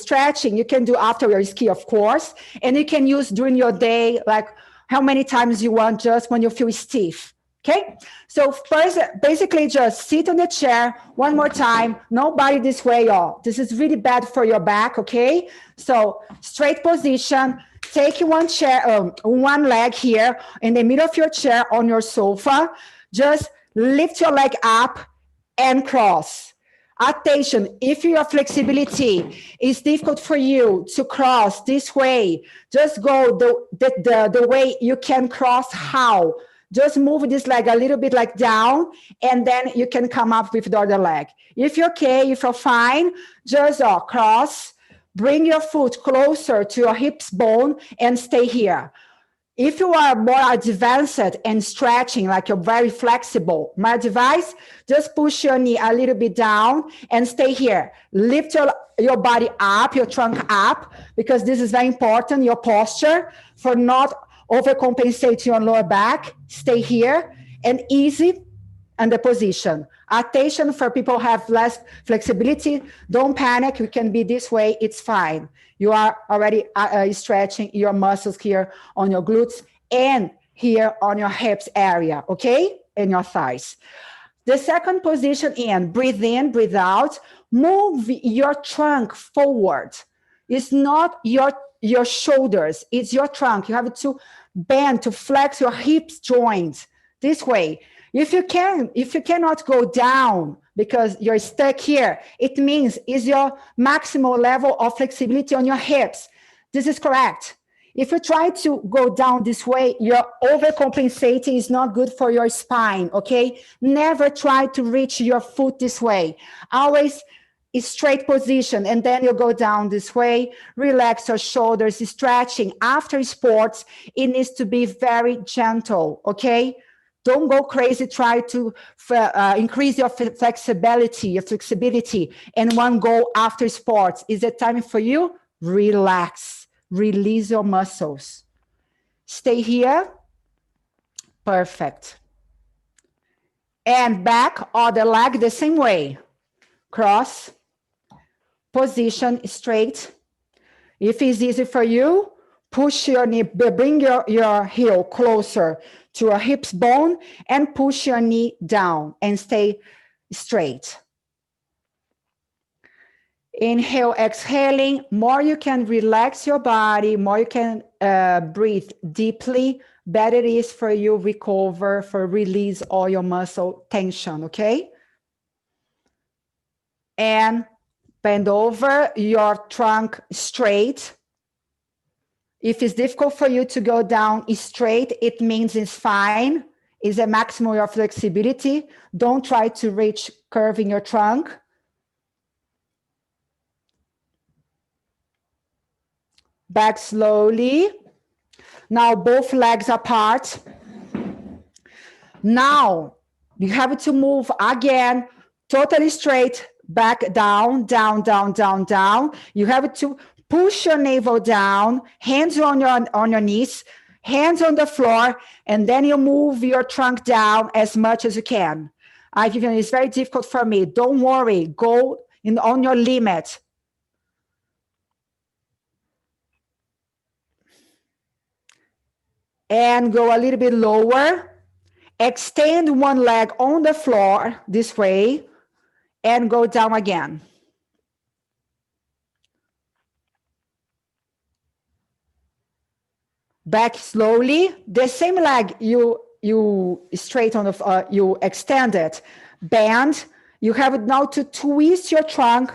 stretching you can do after your ski, of course, and you can use during your day, like how many times you want, just when you feel stiff. Okay, so first, basically just sit on the chair one more time. No body this way, y'all. This is really bad for your back, okay? So straight position, take one leg here in the middle of your chair on your sofa. Just lift your leg up and cross. Attention, if your flexibility is difficult for you to cross this way, just go the way you can cross. How? Just move this leg a little bit like down, and then you can come up with the other leg. If you're okay, if you're fine, just cross, bring your foot closer to your hips bone and stay here. If you are more advanced and stretching, like you're very flexible, my advice, just push your knee a little bit down and stay here. Lift your body up, your trunk up, because this is very important, your posture, for not overcompensate your lower back. Stay here and easy in the position. Attention for people who have less flexibility. Don't panic. You can be this way. It's fine. You are already stretching your muscles here on your glutes and here on your hips area, okay? And your thighs. The second position in, breathe out. Move your trunk forward. It's not your shoulders. It's your trunk. You have to bend, to flex your hips joints this way. If you cannot go down because you're stuck here, it means is your maximal level of flexibility on your hips. This is correct. If you try to go down this way, you're overcompensating. Is not good for your spine, okay? Never try to reach your foot this way. Always straight position, and then you go down this way. Relax your shoulders. Stretching after sports, it needs to be very gentle, okay? Don't go crazy. Try to increase your flexibility, and one go after sports. Is it time for you? Relax, release your muscles. Stay here. Perfect. And back, other leg the same way. Cross. Position straight. If it's easy for you, push your knee, bring your heel closer to your hips bone and push your knee down and stay straight. Inhale, exhaling. More you can relax your body, more you can breathe deeply, better it is for you recover, for release all your muscle tension, okay? And bend over, your trunk straight. If it's difficult for you to go down straight, it means it's fine. It's a maximum of your flexibility. Don't try to reach curving your trunk. Back slowly. Now both legs apart. Now you have to move again, totally straight. Back down, down, down, down, down. You have to push your navel down, hands on your knees, hands on the floor, and then you move your trunk down as much as you can. Vivian, it's very difficult for me. Don't worry. Go on your limit. And go a little bit lower. Extend one leg on the floor this way. And go down again. Back slowly. The same leg you straight on the you extend it. Bend. You have now to twist your trunk.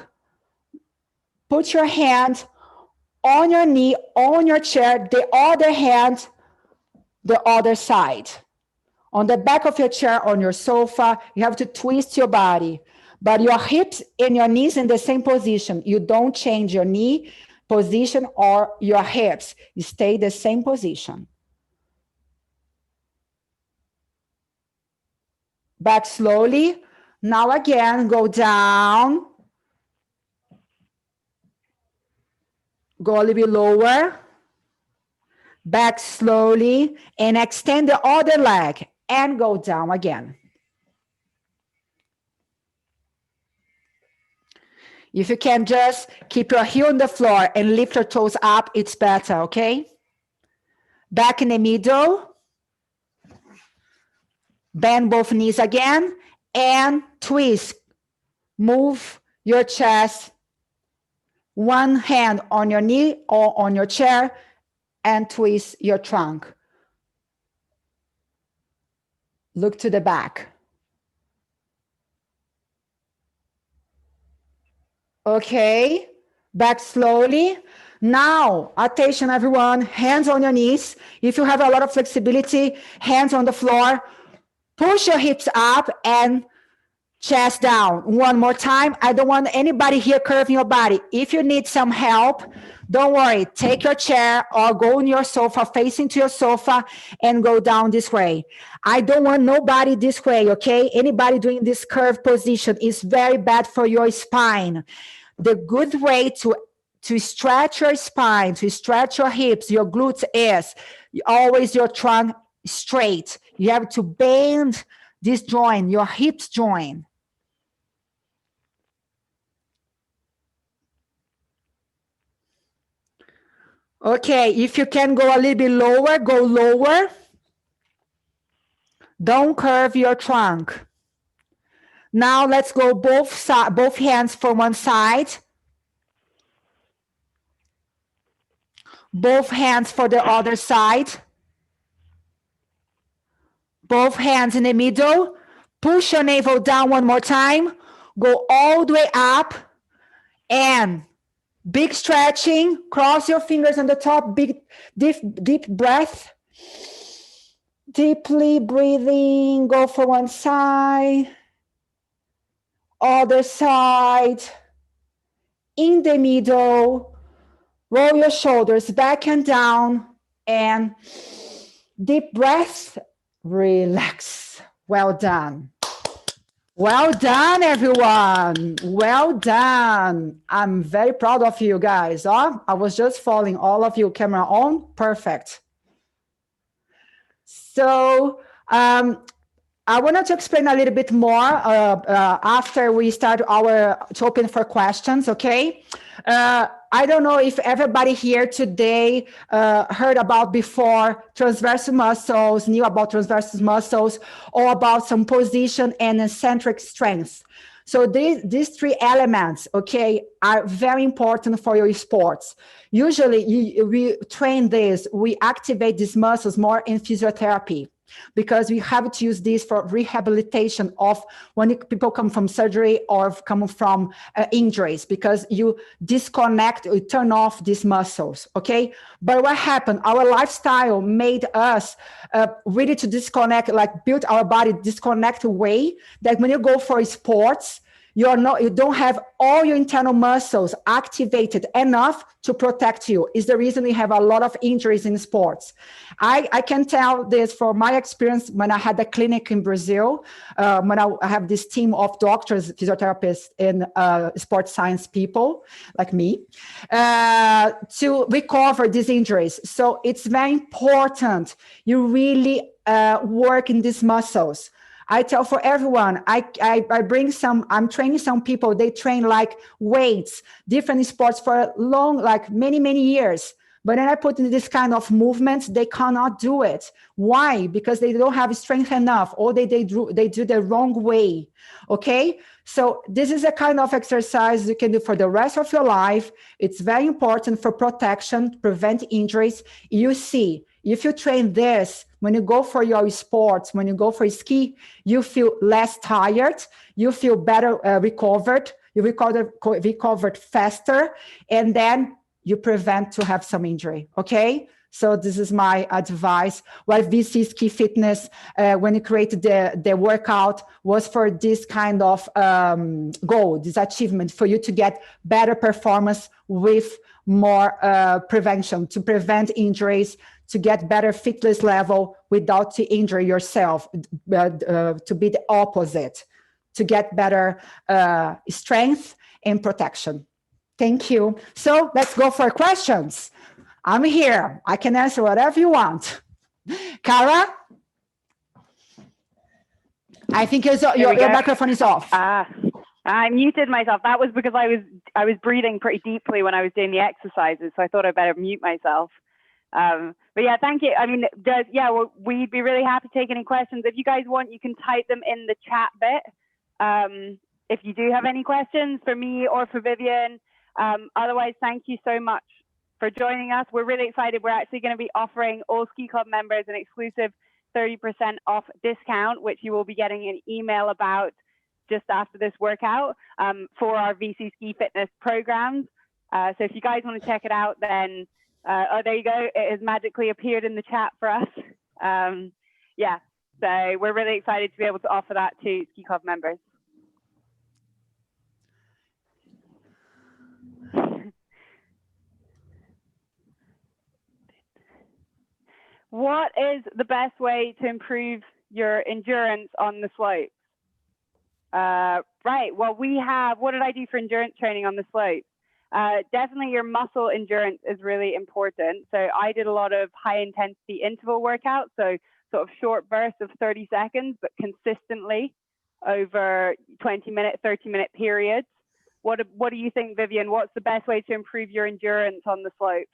Put your hand on your knee, on your chair. The other hand, the other side. On the back of your chair, on your sofa, you have to twist your body. But your hips and your knees in the same position. You don't change your knee position or your hips. You stay the same position. back slowly. Now again, go down. Go a little bit lower. Back slowly and extend the other leg and go down again. If you can just keep your heel on the floor and lift your toes up, it's better, okay? Back in the middle. Bend both knees again and twist. Move your chest. One hand on your knee or on your chair and twist your trunk. Look to the back. Okay, back slowly. Now, attention everyone, hands on your knees. If you have a lot of flexibility, hands on the floor. Push your hips up and chest down. One more time. I don't want anybody here curving your body. If you need some help, don't worry. Take your chair or go on your sofa, facing to your sofa and go down this way. I don't want nobody this way, okay? Anybody doing this curved position is very bad for your spine. The good way to stretch your spine, to stretch your hips, your glutes is always your trunk straight. You have to bend this joint, your hips joint. Okay, if you can go a little bit lower, go lower. Don't curve your trunk. Now let's go both hands for one side. Both hands for the other side. Both hands in the middle. Push your navel down one more time. Go all the way up. And big stretching. Cross your fingers on the top. Big, deep breath. Deeply breathing. Go for one side. Other side. In the middle. Roll your shoulders back and down. And deep breath. Relax. Well done. Well done, everyone. Well done. I'm very proud of you guys. Oh, I was just following all of you. Camera on. Perfect. So I wanted to explain a little bit more after we start to open for questions, okay? I don't know if everybody here today heard about before transverse muscles, knew about transverse muscles, or about some position and eccentric strength. So these three elements, okay, are very important for your sports. Usually we train this, we activate these muscles more in physiotherapy, because we have to use this for rehabilitation of when people come from surgery or come from injuries, because you disconnect, you turn off these muscles, okay? But what happened? Our lifestyle made us really to disconnect, like build our body disconnect way that when you go for sports, you don't have all your internal muscles activated enough to protect you. Is the reason we have a lot of injuries in sports. I can tell this from my experience when I had a clinic in Brazil, when I have this team of doctors, physiotherapists, and sports science people like me, to recover these injuries. So it's very important you really work in these muscles. I tell for everyone, I bring I'm training some people, they train like weights, different sports for long, like many years. But then I put in this kind of movements, they cannot do it. Why? Because they don't have strength enough, or they do the wrong way, okay? So this is a kind of exercise you can do for the rest of your life. It's very important for protection, prevent injuries. You see, if you train this, when you go for your sports, when you go for ski, you feel less tired, you feel better recovered, you recovered faster, and then you prevent to have some injury, okay? So this is my advice. Well, VC Ski Fitness, when you created the workout, was for this kind of goal, this achievement, for you to get better performance with more prevention, to prevent injuries, to get better fitness level without to injure yourself, to be the opposite, to get better strength and protection. Thank you. So let's go for questions. I'm here. I can answer whatever you want. Cara? I think your microphone is off. I muted myself. That was because I was breathing pretty deeply when I was doing the exercises, so I thought I'd better mute myself. But yeah, thank you. I mean, we'd be really happy to take any questions. If you guys want, you can type them in the chat bit. If you do have any questions for me or for Vivian. Otherwise, thank you so much for joining us. We're really excited. We're actually going to be offering all Ski Club members an exclusive 30% off discount, which you will be getting an email about just after this workout for our VC Ski Fitness programs. So if you guys want to check it out, then there you go. It has magically appeared in the chat for us. Yeah, so we're really excited to be able to offer that to Ski Club members. What is the best way to improve your endurance on the slopes? Right, well, what did I do for endurance training on the slopes? Definitely your muscle endurance is really important. So I did a lot of high intensity interval workouts, so sort of short bursts of 30 seconds, but consistently over 20-minute, 30-minute periods. What do you think, Vivian? What's the best way to improve your endurance on the slopes?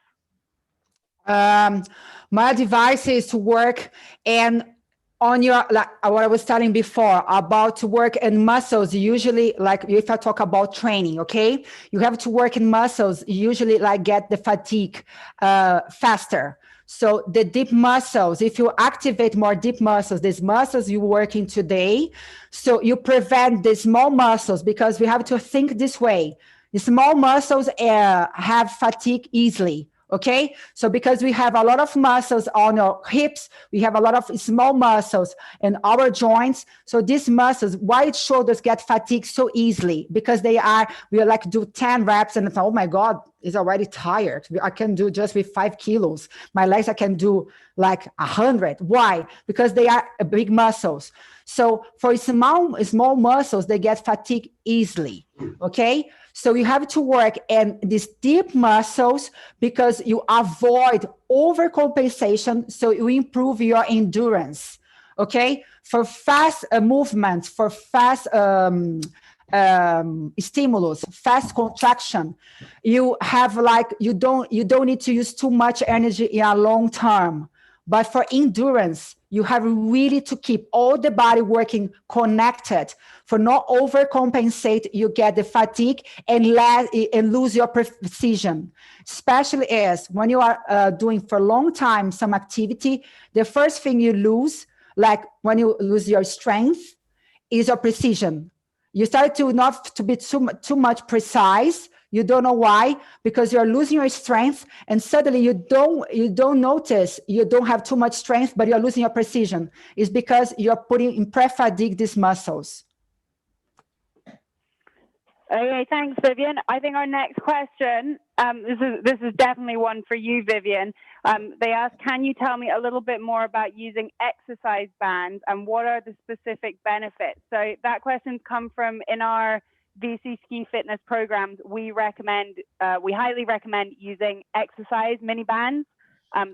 My advice is to work and on your, like what I was telling before about to work in muscles, usually like if I talk about training, okay, you have to work in muscles, usually like get the fatigue faster. So the deep muscles, if you activate more deep muscles, these muscles you're working today, so you prevent the small muscles, because we have to think this way. The small muscles have fatigue easily. Okay, so because we have a lot of muscles on our hips, we have a lot of small muscles in our joints. So these muscles, wide shoulders get fatigued so easily because we are like do 10 reps and it's, oh my God, is already tired. I can do just with 5 kilos. My legs, I can do like 100. Why? Because they are big muscles. So for small muscles, they get fatigued easily. Okay. So you have to work in these deep muscles because you avoid overcompensation. So you improve your endurance. Okay. For fast movements, for fast stimulus, fast contraction, you have like, you don't need to use too much energy in a long term. But for endurance, you have really to keep all the body working connected. For not overcompensate, you get the fatigue and lose your precision. Especially as when you are doing for a long time some activity, the first thing you lose, like when you lose your strength, is your precision. You start to not to be too much precise. You don't know why, because you're losing your strength, and suddenly you don't notice you don't have too much strength, but you're losing your precision. It's because you're putting in pre-fatigue these muscles. Okay, thanks, Vivian. I think our next question, this is definitely one for you, Vivian. They asked, can you tell me a little bit more about using exercise bands and what are the specific benefits? So that question's come from in our VC Ski Fitness programs. We highly recommend using exercise mini bands.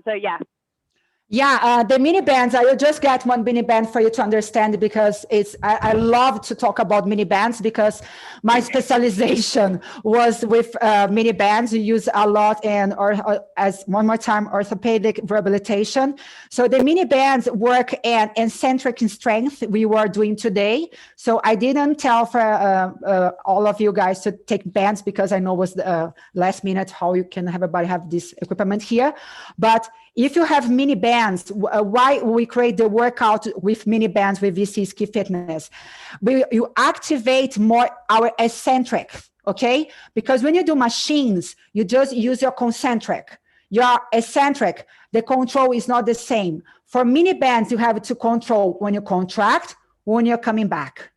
So yeah. Yeah, the mini bands, I will just get one mini band for you to understand, because I love to talk about mini bands because my specialization was with mini bands. You use a lot in, or as one more time, orthopedic rehabilitation. So the mini bands work in eccentric strength we were doing today. So I didn't tell for all of you guys to take bands because I know it was the last minute how you can have everybody have this equipment here. But if you have mini bands, why we create the workout with mini bands with VC Ski Fitness? You activate more our eccentric, okay? Because when you do machines, you just use your concentric. Your eccentric, the control is not the same. For mini bands, you have to control when you contract, when you're coming back.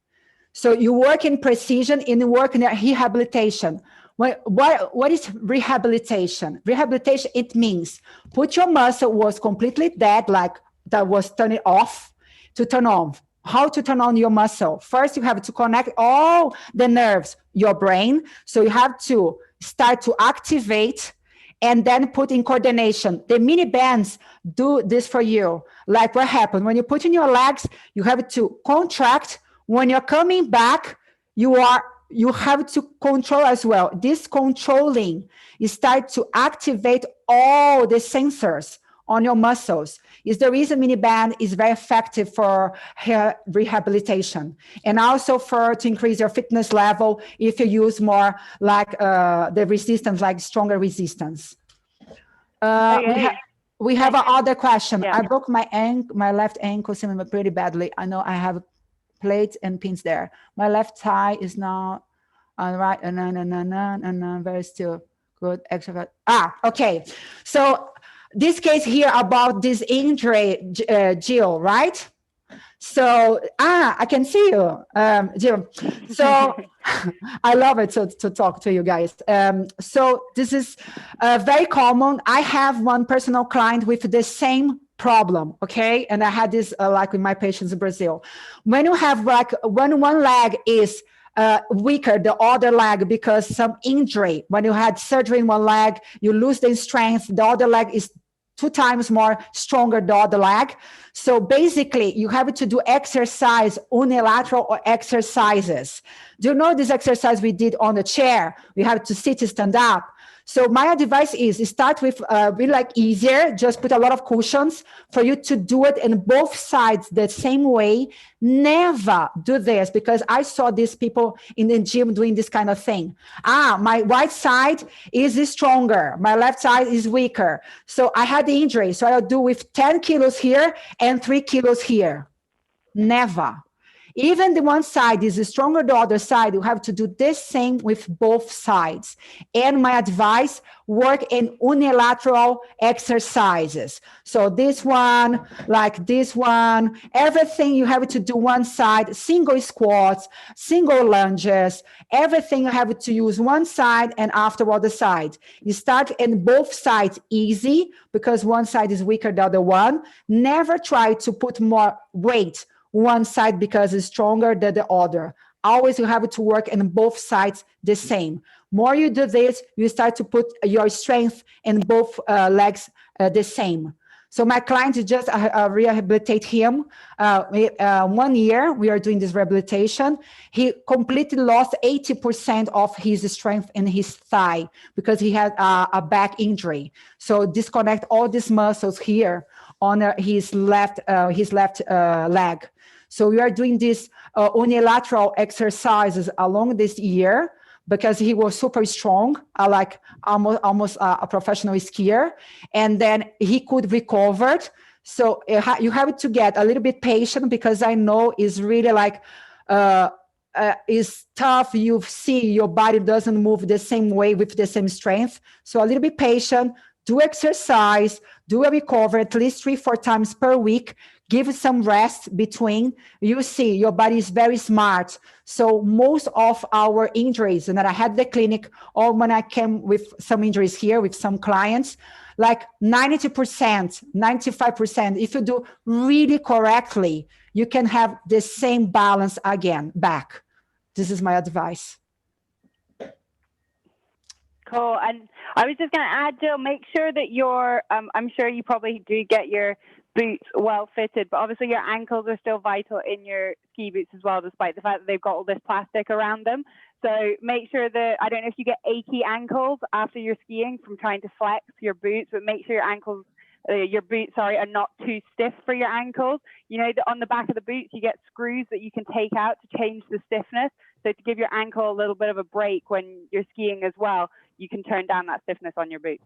So you work in precision and you work in rehabilitation. What is rehabilitation? Rehabilitation, it means put your muscle was completely dead, like that was turning off, to turn on. How to turn on your muscle? First, you have to connect all the nerves, your brain. So you have to start to activate and then put in coordination. The mini bands do this for you. Like what happened when you put in your legs, you have to contract. When you're coming back, you have to control as well. This controlling, you start to activate all the sensors on your muscles. Is the reason mini band is very effective for hair rehabilitation, and also to increase your fitness level if you use more like the resistance, like stronger resistance. We have another question. Yeah. I broke my left ankle pretty badly. I know I have plates and pins there. My left thigh is now on right, and very still good. Extra. Okay. So this case here about this injury, Jill, right? So, I can see you, Jill. So I love it to talk to you guys. So this is very common. I have one personal client with the same problem, okay? And I had this like with my patients in Brazil. When you have like, when one leg is weaker, the other leg, because some injury, when you had surgery in one leg, you lose the strength, the other leg is 2 times more stronger the other leg. So basically you have to do exercise, unilateral or exercises. Do you know this exercise we did on the chair? We have to sit, stand up. So my advice is start with really like easier, just put a lot of cushions for you to do it in both sides the same way. Never do this, because I saw these people in the gym doing this kind of thing. My right side is stronger, my left side is weaker. So I had the injury, so I'll do with 10 kilos here and 3 kilos here. Never. Even the one side is stronger the other side, you have to do this same with both sides. And my advice, work in unilateral exercises. So this one, like this one, everything you have to do one side, single squats, single lunges, everything you have to use one side and afterward the side. You start in both sides easy, because one side is weaker than the other one. Never try to put more weight one side because it's stronger than the other. Always you have to work in both sides the same. More you do this, you start to put your strength in both legs the same. So my client just rehabilitate him. 1 year we are doing this rehabilitation. He completely lost 80% of his strength in his thigh because he had a back injury. So disconnect all these muscles here on his left leg. So we are doing these unilateral exercises along this year because he was super strong, like almost a professional skier, and then he could recover. So you have to get a little bit patient, because I know it's really like it's tough. You see your body doesn't move the same way with the same strength. So a little bit patient, do exercise, do a recovery at least 3-4 times per week. Give some rest between. You see, your body is very smart. So most of our injuries, and that I had the clinic, or when I came with some injuries here with some clients, like 90%, 95%, if you do really correctly, you can have the same balance again back. This is my advice. Cool. And I was just going to add, Jill, make sure that I'm sure you probably do get your boots well fitted, but obviously your ankles are still vital in your ski boots as well, despite the fact that they've got all this plastic around them. So make sure that, I don't know if you get achy ankles after you're skiing from trying to flex your boots, but make sure your boots are not too stiff for your ankles. You know that on the back of the boots you get screws that you can take out to change the stiffness. So to give your ankle a little bit of a break when you're skiing as well, you can turn down that stiffness on your boots.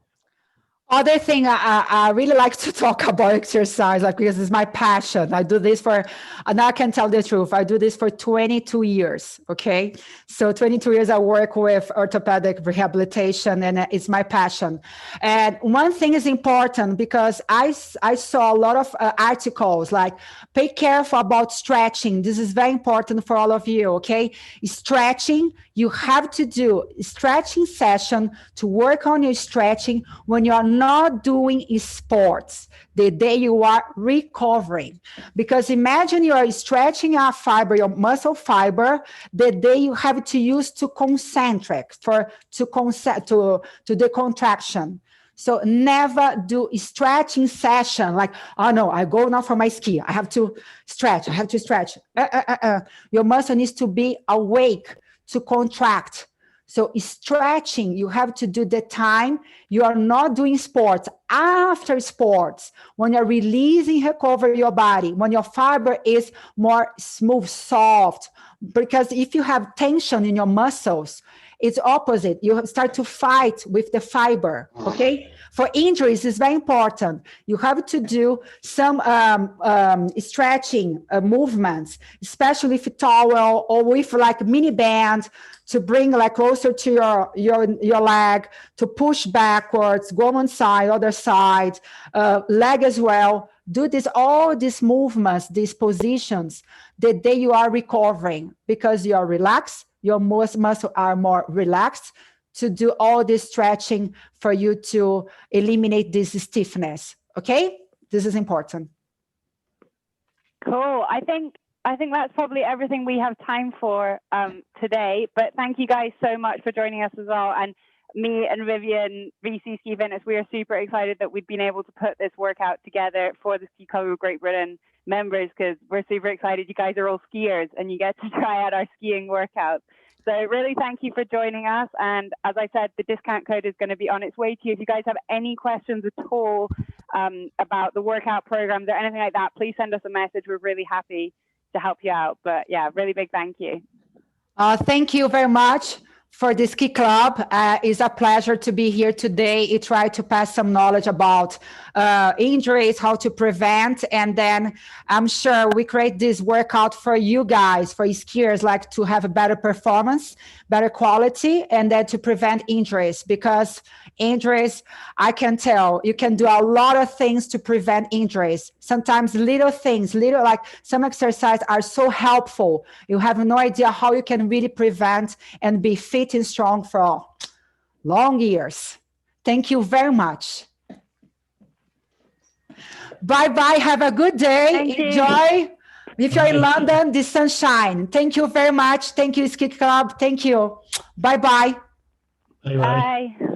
Other thing, I really like to talk about exercise, like, because it's my passion. I do this for, and I can tell the truth, I do this for 22 years, okay? So 22 years I work with orthopedic rehabilitation, and it's my passion. And one thing is important, because I saw a lot of articles like, pay careful about stretching. This is very important for all of you, okay? Stretching, you have to do stretching session to work on your stretching when you're not doing sports, the day you are recovering. Because imagine you are stretching a fiber, your muscle fiber, the day you have to use to concentrate, to the contraction. So never do a stretching session like, oh no, I go now for my ski. I have to stretch. Your muscle needs to be awake to contract. So stretching, you have to do the time you are not doing sports. After sports, when you're releasing, recover your body, when your fiber is more smooth, soft. Because if you have tension in your muscles, it's opposite. You start to fight with the fiber, okay? For injuries, it's very important. You have to do some stretching movements, especially with towel or with like mini band, to bring like closer to your leg, to push backwards, go one side, other side, leg as well. Do all these movements, these positions, the day you are recovering, because you are relaxed, your muscles are more relaxed to do all this stretching for you to eliminate this stiffness. Okay? This is important. Cool. I think that's probably everything we have time for today. But thank you guys so much for joining us as well. And me and Vivian, VC Ski Fitness, we are super excited that we've been able to put this workout together for the Ski Club of Great Britain members, because we're super excited. You guys are all skiers and you get to try out our skiing workouts. So really thank you for joining us. And as I said, the discount code is going to be on its way to you. If you guys have any questions at all about the workout programs or anything like that, please send us a message. We're really happy to help you out. But yeah, really big thank you. Thank you very much for the Ski Club. It's a pleasure to be here today. I try to pass some knowledge about injuries, how to prevent, and then I'm sure we create this workout for you guys, for skiers, like to have a better performance, better quality, and then to prevent injuries, because injuries, I can tell, you can do a lot of things to prevent injuries. Sometimes little things, like some exercises are so helpful. You have no idea how you can really prevent and be fit and strong for long years. Thank you very much. Bye-bye. Have a good day. Enjoy. If you're in London, the sunshine. Thank you very much. Thank you, Ski Club. Thank you. Bye-bye. Bye-bye. Bye.